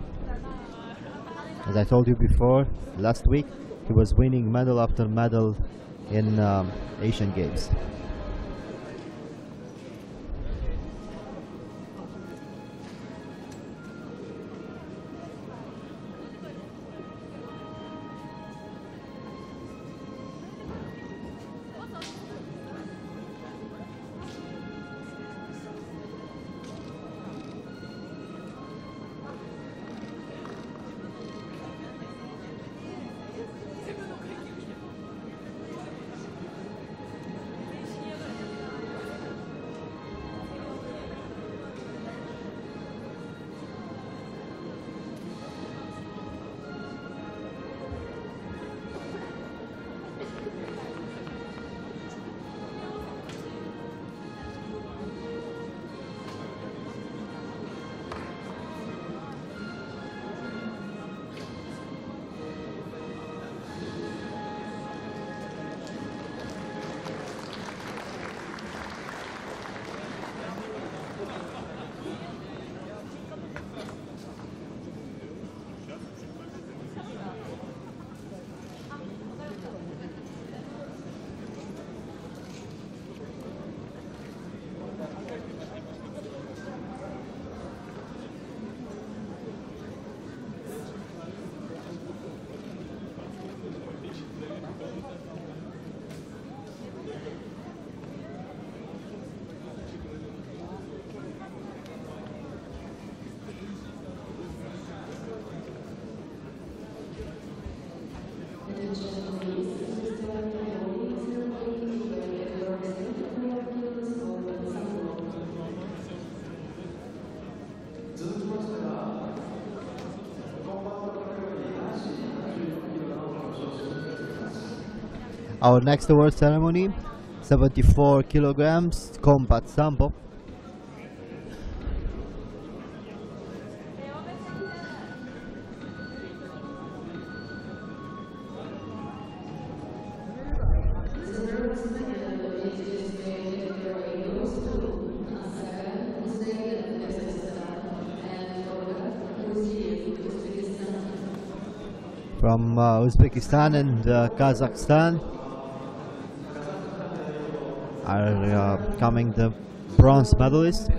As I told you before, last week he was winning medal after medal in Asian Games. Our next award ceremony, 74 kilograms combat Sambo. From Uzbekistan and Kazakhstan are coming the bronze medalists.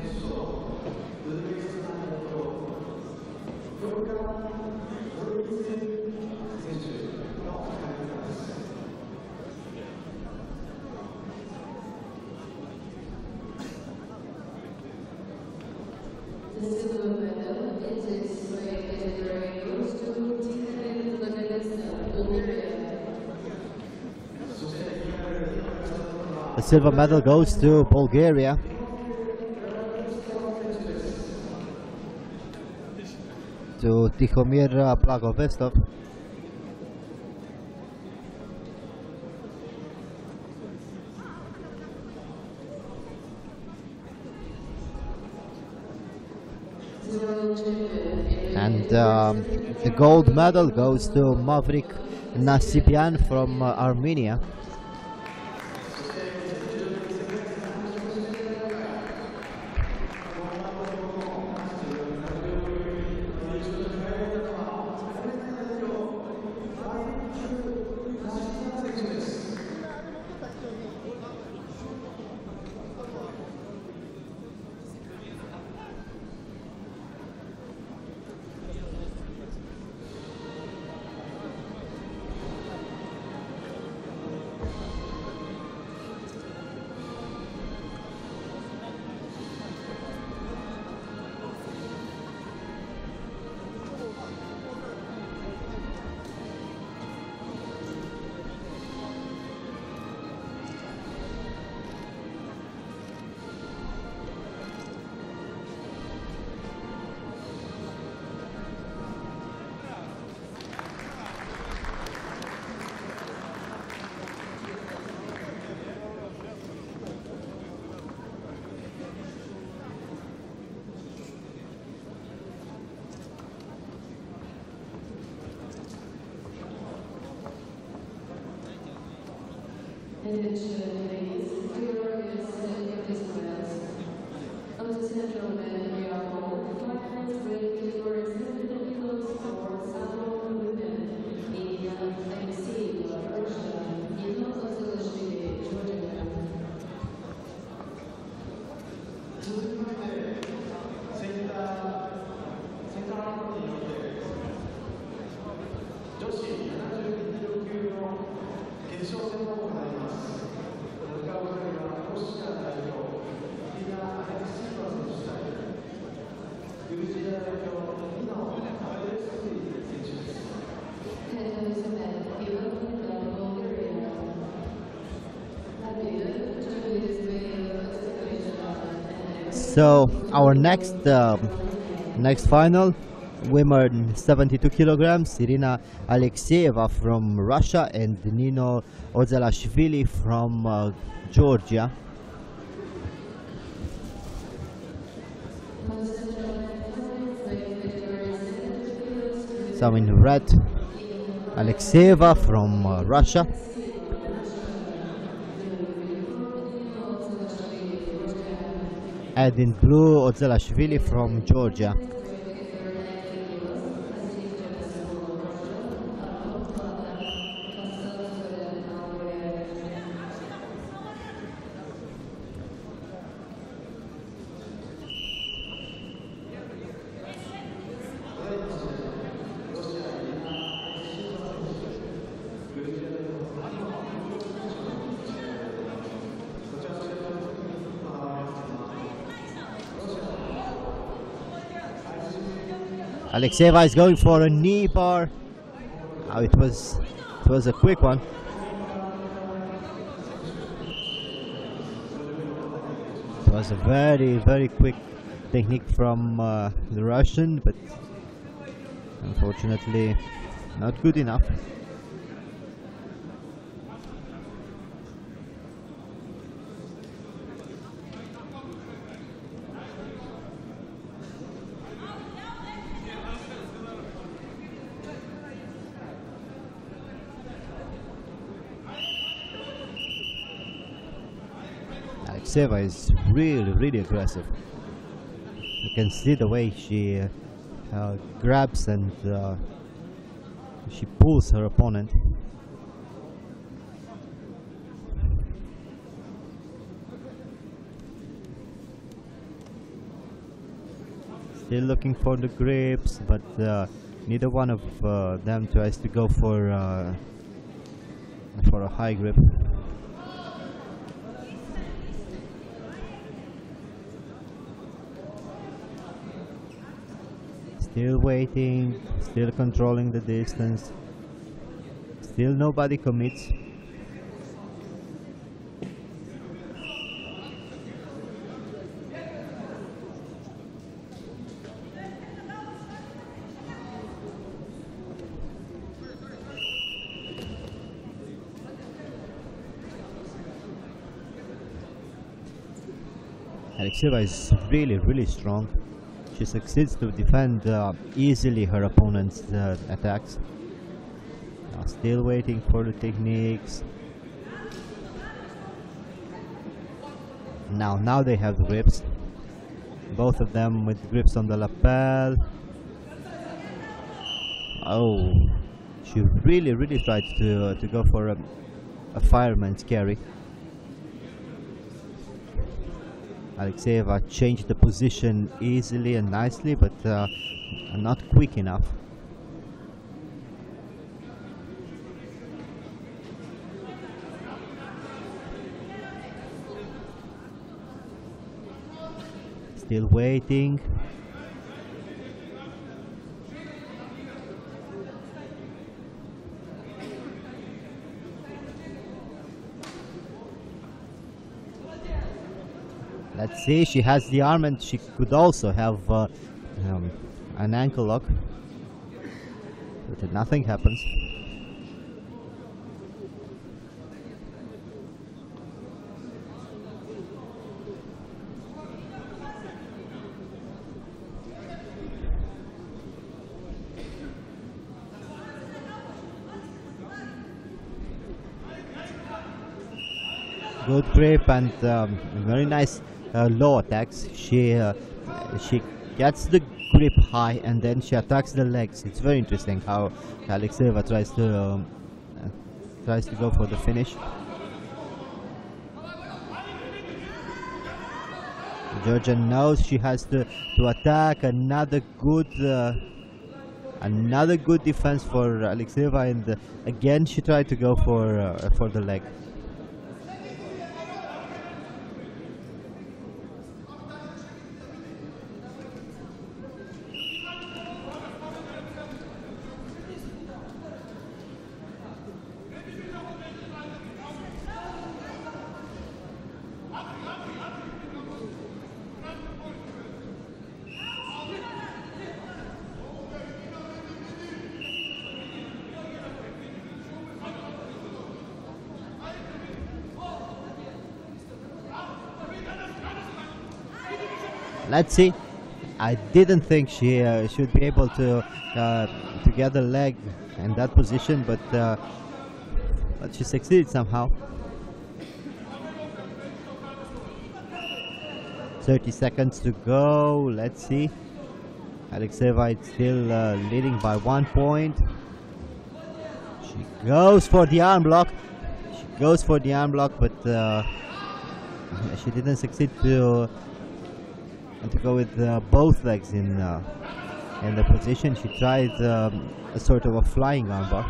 The silver medal goes to Bulgaria. To Tihomir Blagovestov. And the gold medal goes to Mavrik Nasibian from Armenia. And it should please, your is this class. Up to central men, we are all partners ready for executive kilos for Sambo women in MC, Russia, in Georgia. 続きましてセンターラウンドによって女子72キロ級の決勝戦を行います。向かう2人はロシア代表リナ・アレクシーバ選手対グルジア代表リナ・アベレスクリ選手です。 So our next final, women 72 kilograms, Irina Alexeyeva from Russia and Nino Ozalashvili from Georgia. So in red, Alexeyeva from Russia. And in blue, Ozalashvili from Georgia. Alexeyeva is going for a knee bar. Oh, it was a quick one. It was a very quick technique from the Russian, but unfortunately not good enough. Alexeyeva is really aggressive. You can see the way she grabs and she pulls her opponent. Still looking for the grips, but neither one of them tries to go for a high grip. Still waiting, still controlling the distance. Still nobody commits. Alexeyeva is really strong. She succeeds to defend easily her opponent's attacks. Still waiting for the techniques. Now they have the grips. Both of them with grips on the lapel. Oh, she really tried to go for a fireman's carry. Alexeyeva changed the position easily and nicely, but not quick enough. Still waiting. Let's see, she has the arm and she could also have an ankle lock, but nothing happens. good grip and very nice low attacks. She gets the grip high and then she attacks the legs. It's very interesting how Alexeyeva tries to go for the finish. Georgian knows she has to attack. Another good defense for Alexeyeva, and again she tried to go for the leg. Let's see. I didn't think she should be able to get the leg in that position, but she succeeded somehow. 30 seconds to go. Let's see. Alexeyeva is still leading by 1 point. She goes for the arm block. But she didn't succeed to go with both legs in the position. She tried a sort of a flying armbar,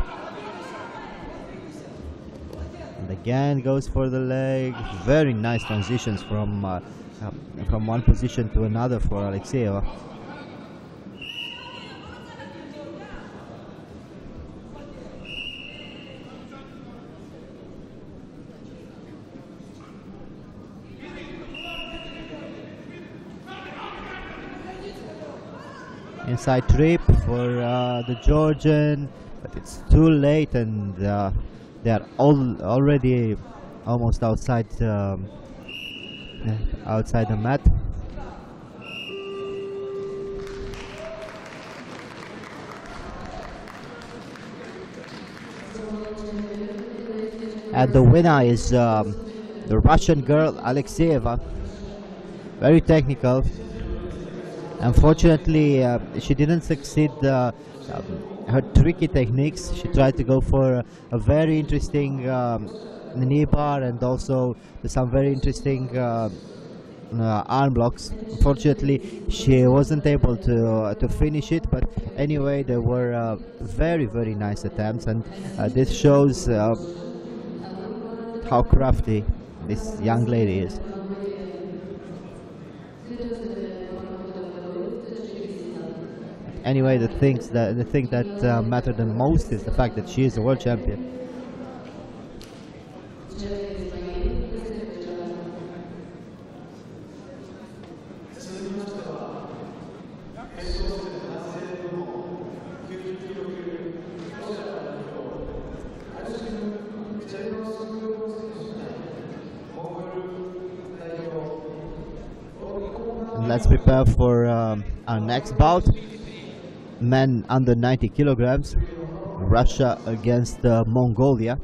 and again goes for the leg. Very nice transitions from one position to another for Alexeyeva. Inside trip for the Georgian, but it's too late, and they are already almost outside the mat. And the winner is the Russian girl Alexeyeva. Very technical. Unfortunately, she didn't succeed her tricky techniques. She tried to go for a very interesting knee bar and also some very interesting arm blocks. Unfortunately, she wasn't able to finish it, but anyway, there were very nice attempts, and this shows how crafty this young lady is. Anyway, the thing that mattered the most is the fact that she is a world champion. And let's prepare for our next bout. Men under 90 kilograms, Russia against Mongolia.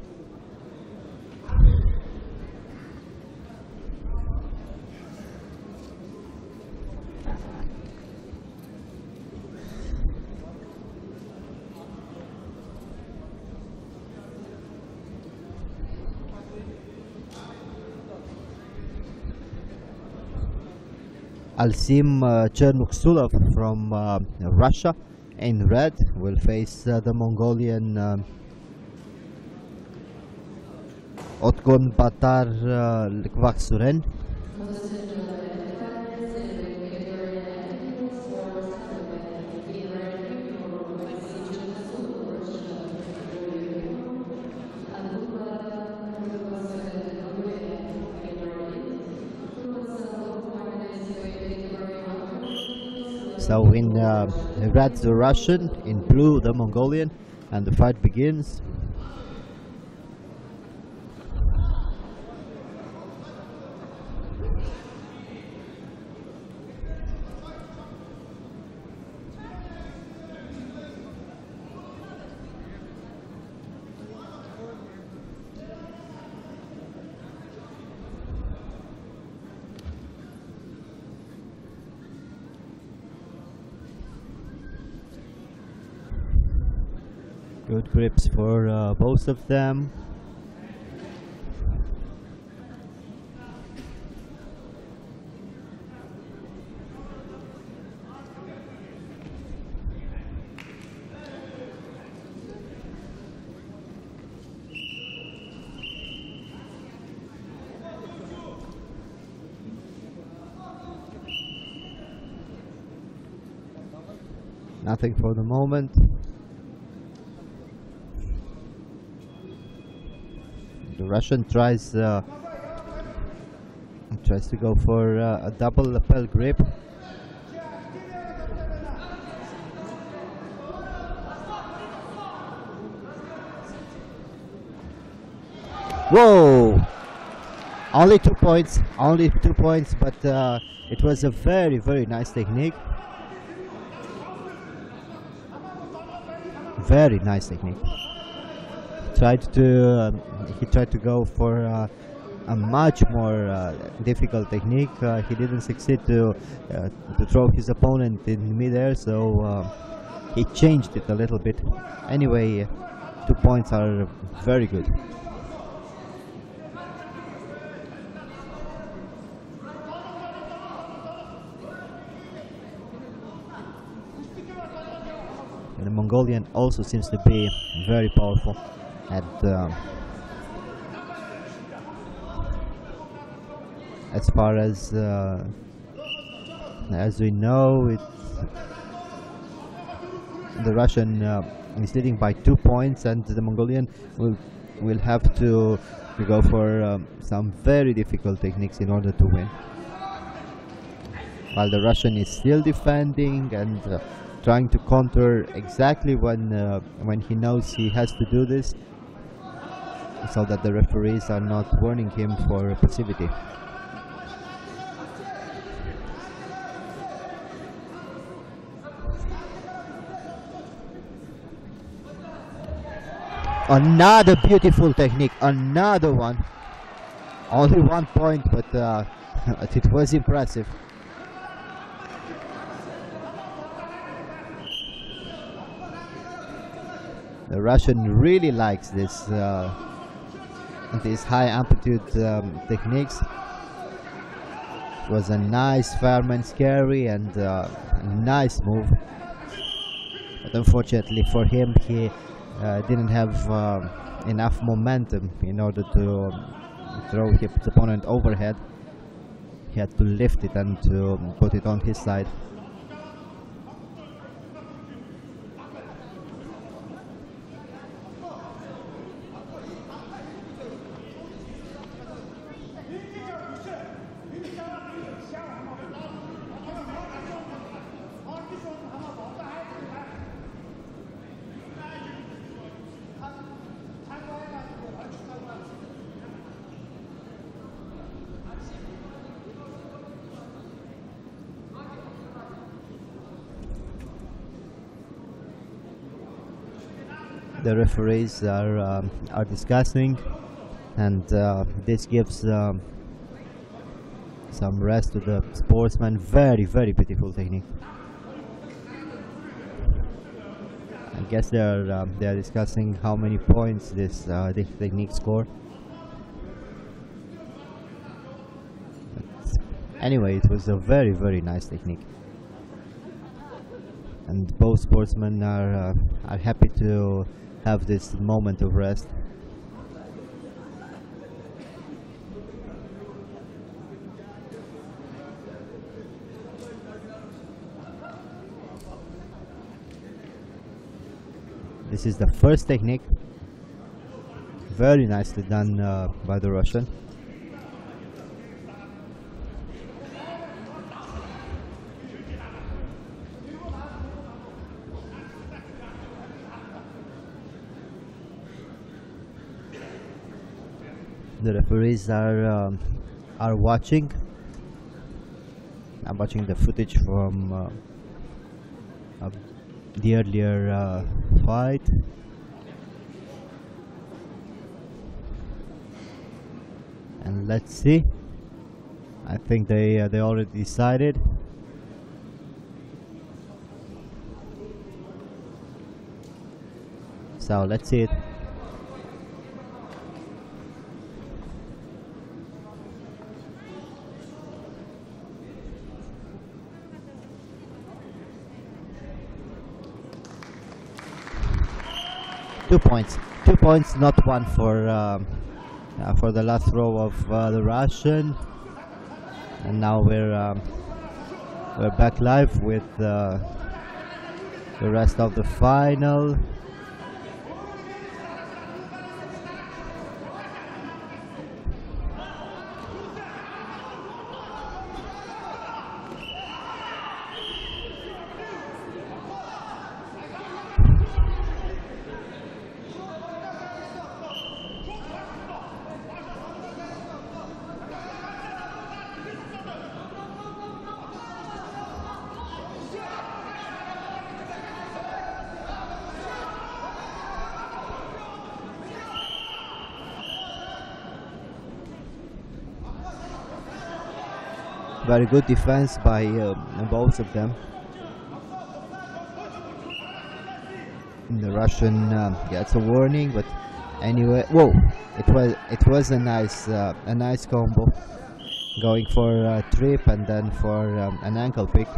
Alsim Chernuksulov from Russia in red will face the Mongolian Otgon Batar Kvaksuren. So in red the Russian, in blue the Mongolian, and the fight begins. Good grips for both of them. Nothing for the moment. The Russian tries to go for a double lapel grip. Whoa! Only 2 points, but it was a very, very nice technique. Very nice technique. He tried to go for a much more difficult technique. He didn't succeed to throw his opponent in midair, so he changed it a little bit. Anyway, 2 points are very good. The Mongolian also seems to be very powerful, and as far as we know, the Russian is leading by 2 points, and the Mongolian will have to go for some very difficult techniques in order to win, while the Russian is still defending and trying to counter exactly when he knows he has to do this, so that the referees are not warning him for passivity. Another beautiful technique, another one. Only 1 point, but it was impressive. The Russian really likes these high amplitude techniques. It was a nice, firm and scary, and a nice move. But unfortunately for him, he didn't have enough momentum in order to throw his opponent overhead. He had to lift it and to put it on his side. The referees are discussing, and this gives some rest to the sportsman. Very, very beautiful technique. I guess they are discussing how many points this technique score. But anyway, it was a very, very nice technique, and both sportsmen are happy to have this moment of rest. This is the first technique. Very nicely done by the Russian. The referees are watching. I'm watching the footage from the earlier fight. And let's see. I think they already decided. So let's see it. Two points, not one for the last row of the Russian. And now we're back live with the rest of the final. Very good defense by both of them. The Russian gets a warning, but anyway, whoa! It was a nice combo, going for a trip and then for an ankle pick.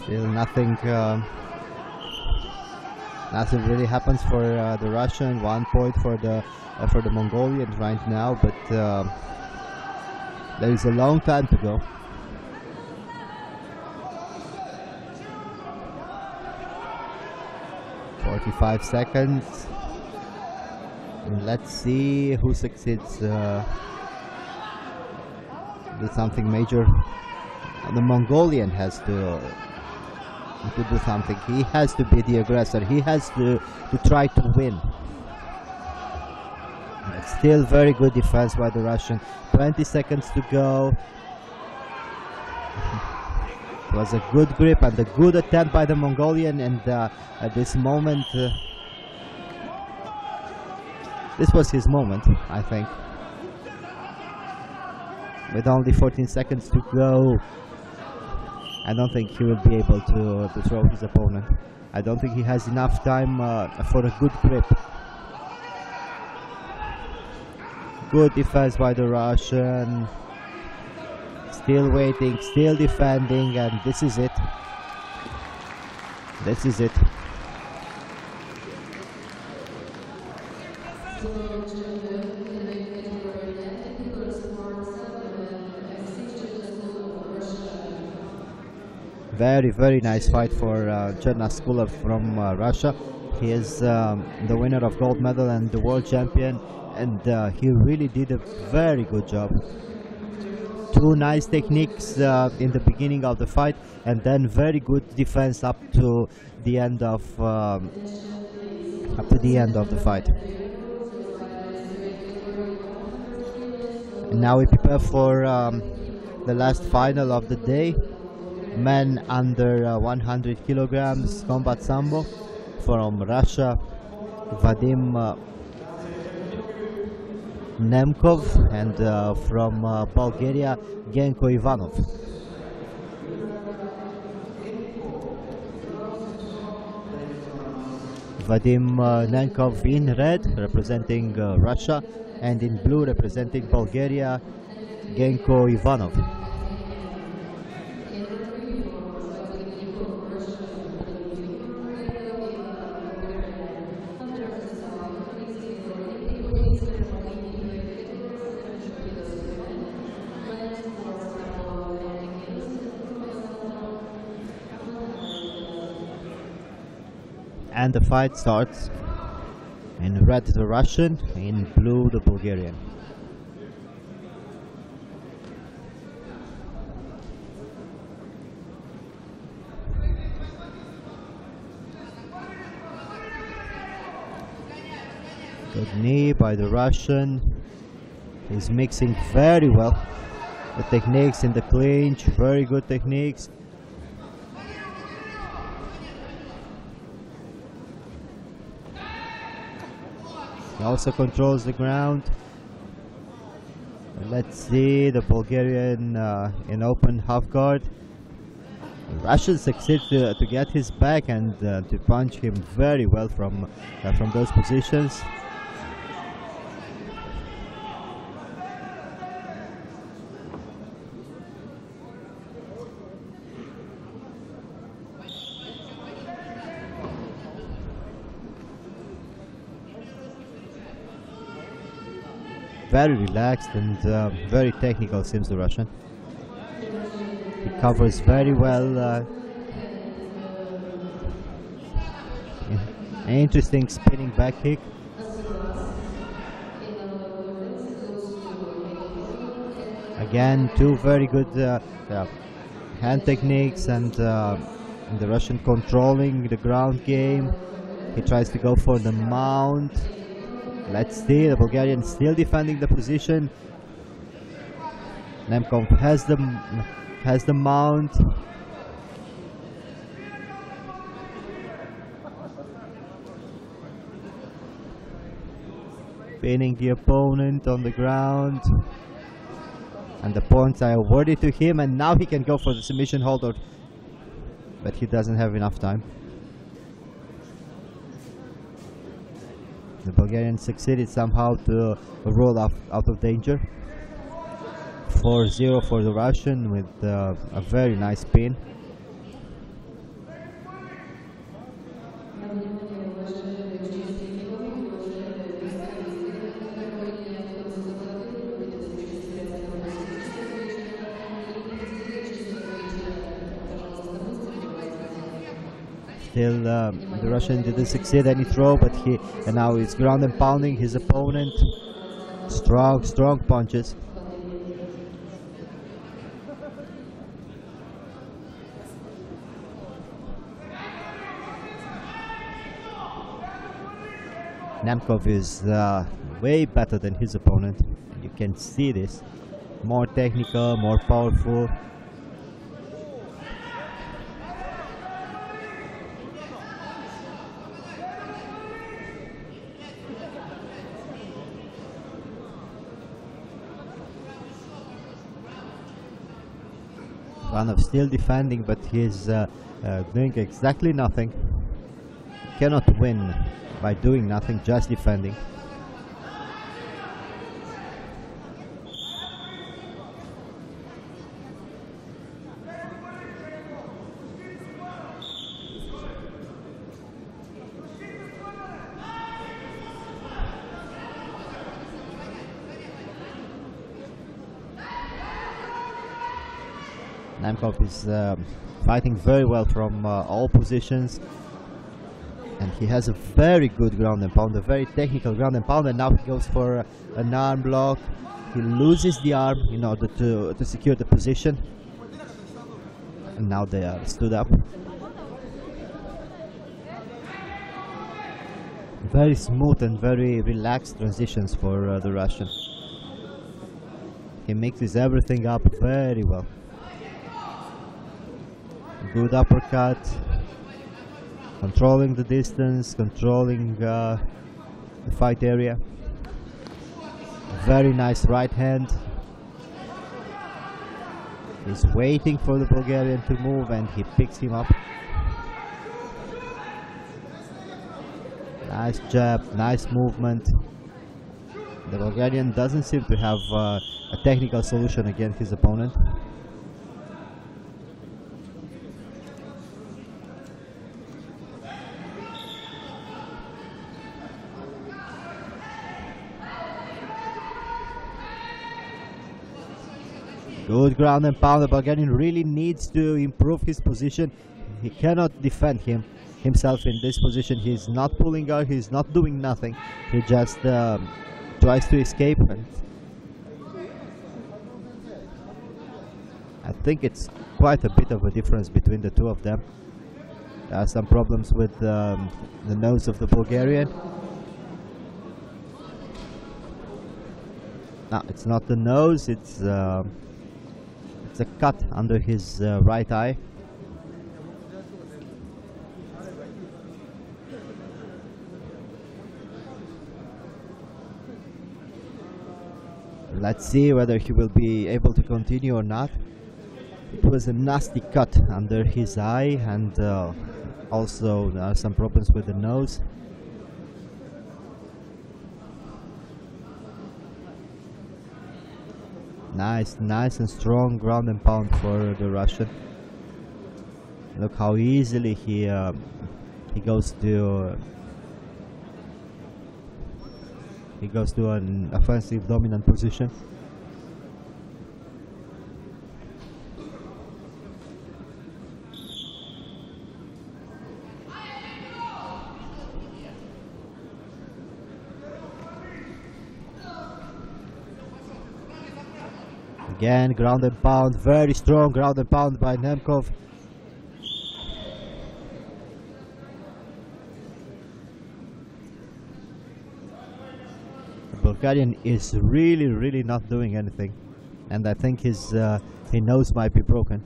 Still nothing really happens for the Russian. 1 point for the Mongolians right now, but there is a long time to go. "45 seconds. And let's see who succeeds. Do something major. The Mongolian has to do something. He has to be the aggressor. He has to try to win. But still very good defense by the Russian. 20 seconds to go. It was a good grip and a good attempt by the Mongolian, and at this moment this was his moment, I think. With only 14 seconds to go, I don't think he will be able to throw his opponent. I don't think he has enough time for a good grip. Good defense by the Russian. Still waiting, still defending, and this is it. This is it. Very nice fight for Chernaskulov from Russia. He is the winner of gold medal and the world champion, and he really did a very good job. Two nice techniques in the beginning of the fight, and then very good defense up to the end of the fight. And now we prepare for the last final of the day. Men under 100 kilograms combat Sambo from Russia, Vadim Nemkov, and from Bulgaria, Genko Ivanov. Vadim Nemkov in red, representing Russia, and in blue, representing Bulgaria, Genko Ivanov. And the fight starts. In red the Russian, in blue the Bulgarian. Good knee by the Russian. He's mixing very well the techniques in the clinch, very good techniques. He also controls the ground. Let's see the Bulgarian in open half guard. The Russian succeeds to get his back and to punch him very well from those positions. Very relaxed and very technical seems the Russian. He covers very well. Interesting spinning back kick. Again, two very good hand techniques, and the Russian controlling the ground game. He tries to go for the mount. Let's see, the Bulgarian still defending the position. Nemkov has the mount. Pinning the opponent on the ground. And the points are awarded to him, and now he can go for the submission hold, but he doesn't have enough time. The Bulgarian succeeded somehow to roll out of danger. 4-0 for the Russian with a very nice pin. Still, the Russian didn't succeed any throw, but and now he's ground and pounding his opponent. Strong punches. Nemkov is way better than his opponent, and you can see this. More technical, more powerful. Ivanov still defending, but he's doing exactly nothing. Cannot win by doing nothing, just defending. Nemkov is fighting very well from all positions, and he has a very good ground and pound, a very technical ground and pound, and now he goes for an arm block. He loses the arm in order to secure the position, and now they are stood up. Very smooth and very relaxed transitions for the Russian. He mixes everything up very well. Good uppercut, controlling the distance, controlling the fight area. Very nice right hand. He's waiting for the Bulgarian to move, and he picks him up. Nice jab, nice movement. The Bulgarian doesn't seem to have a technical solution against his opponent. Good ground and pound. The Bulgarian really needs to improve his position. He cannot defend himself in this position. He's not pulling out, he's not doing nothing. He just tries to escape. And I think it's quite a bit of a difference between the two of them. There are some problems with the nose of the Bulgarian. No, it's not the nose. It's a cut under his right eye. Let's see whether he will be able to continue or not. It was a nasty cut under his eye, and also there are some problems with the nose. Nice and strong ground and pound for the Russian. Look how easily he goes to an offensive dominant position. Again, ground and pound, very strong ground and pound by Nemkov. The Bulgarian is really not doing anything, and I think his nose might be broken.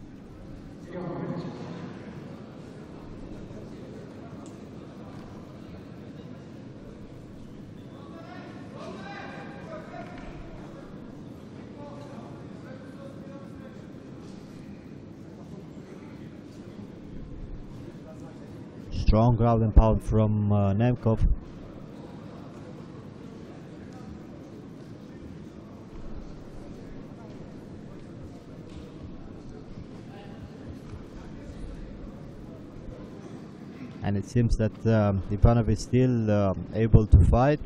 Strong ground and pound from Nemkov. And it seems that Ivanov is still able to fight.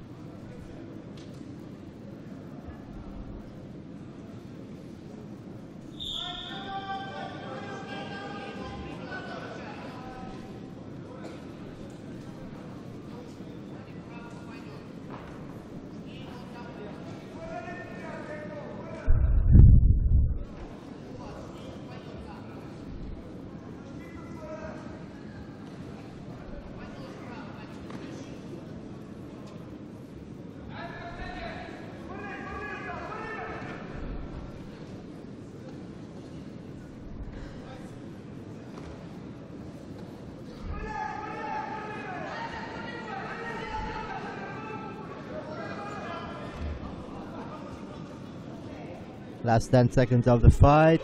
Last 10 seconds of the fight.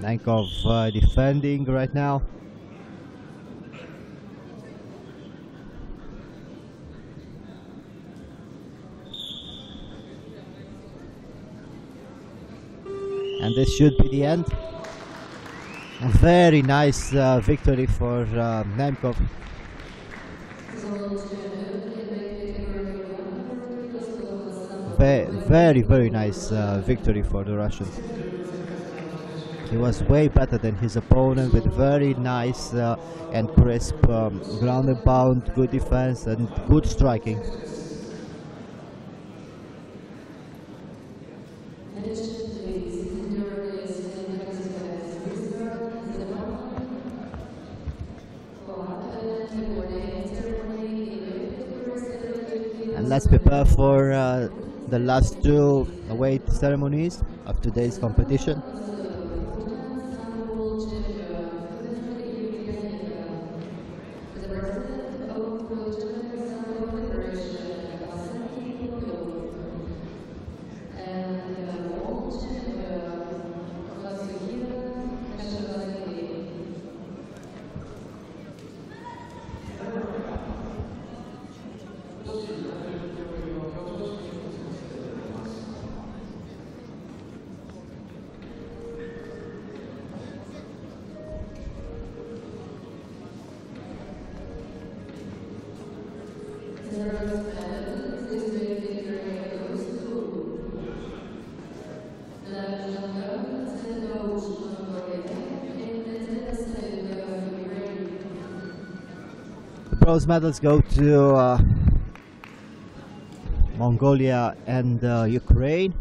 Nemkov defending right now. And this should be the end. A very nice victory for Nemkov. Very nice victory for the Russians. He was way better than his opponent, with very nice and crisp ground and pound, good defense and good striking. And let's prepare for the last two weight ceremonies of today's competition. Bronze medals go to Mongolia and Ukraine.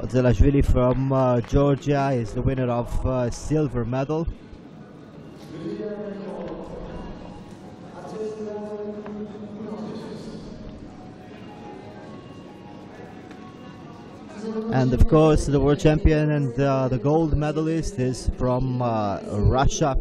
Zelashvili from Georgia is the winner of silver medal. And of course, the world champion and the gold medalist is from Russia.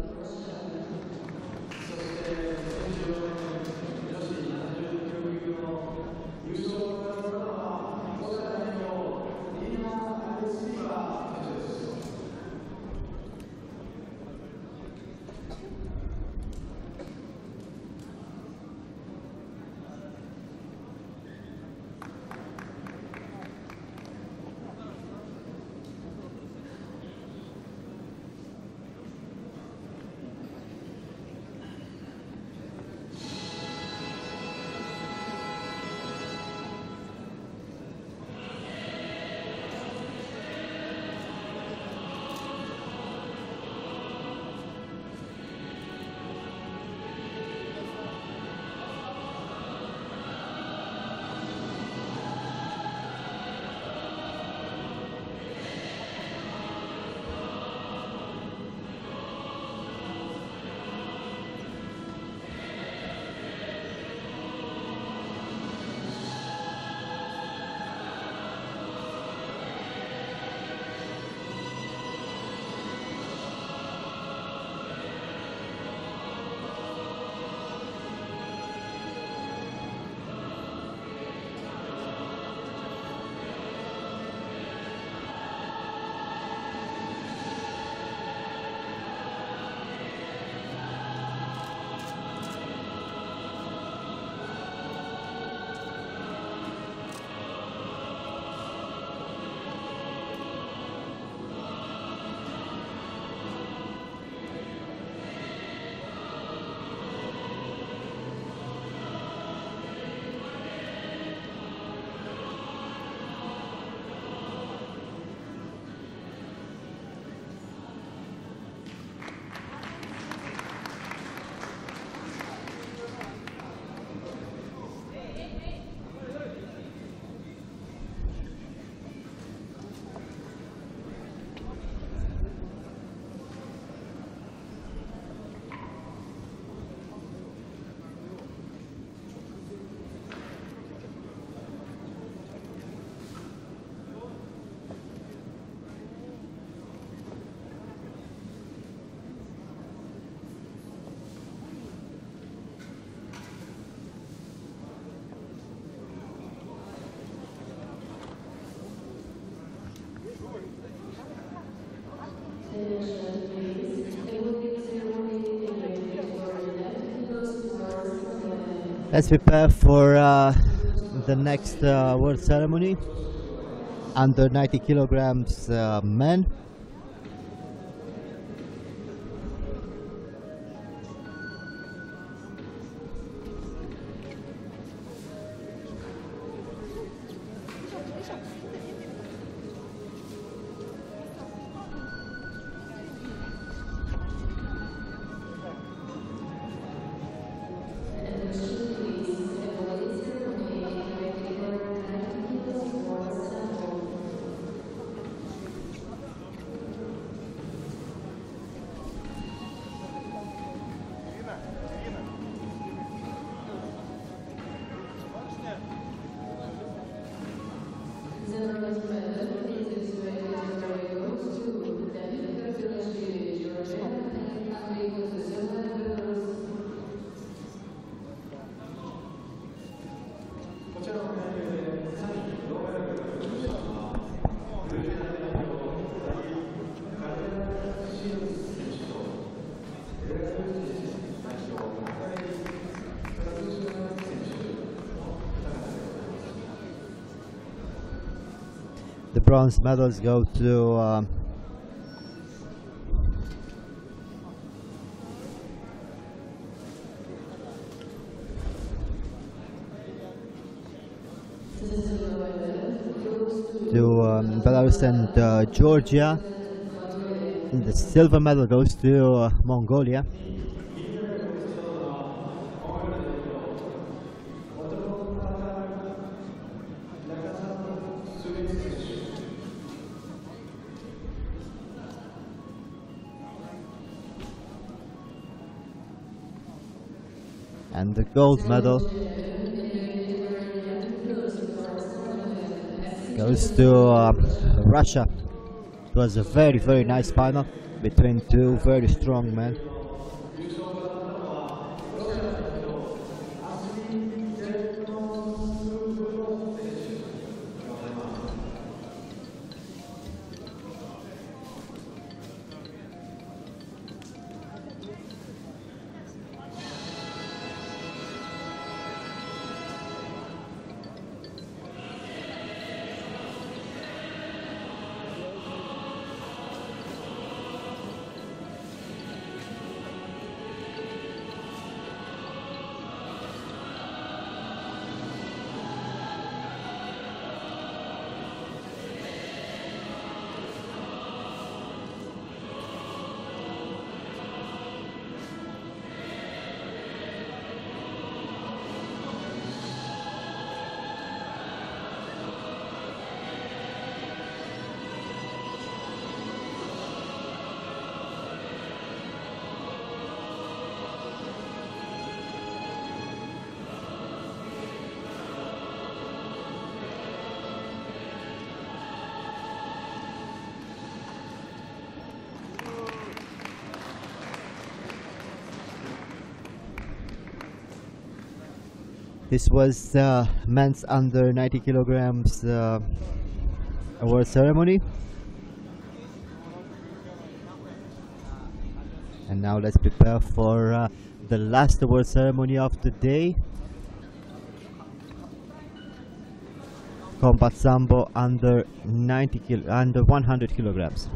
Let's prepare for the next world ceremony. Under 90 kilograms men. The bronze medals go to Belarus and Georgia. And the silver medal goes to Mongolia. And the gold medal goes to Russia. It was a very, very nice final between two very strong men. This was men's under 90 kilograms award ceremony. And now let's prepare for the last award ceremony of the day. Combat Sambo under 100 kilograms.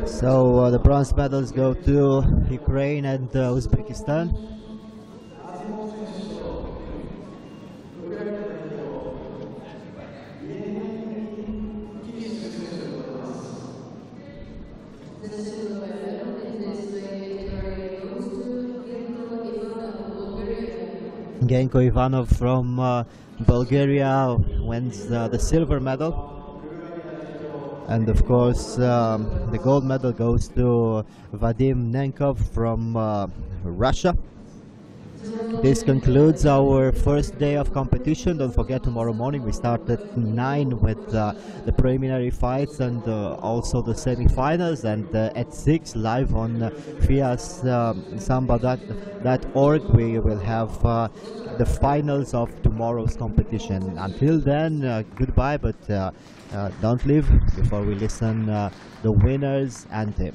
So the bronze medals go to Ukraine and Uzbekistan. Genko Ivanov from Bulgaria wins the silver medal. And of course, the gold medal goes to Vadim Nenkov from Russia. This concludes our first day of competition. Don't forget, tomorrow morning we start at 9 with the preliminary fights and also the semi-finals, and at 6 live on fiasamba.org we will have the finals of tomorrow's competition. Until then, goodbye, but don't leave before we listen the winner's anthem.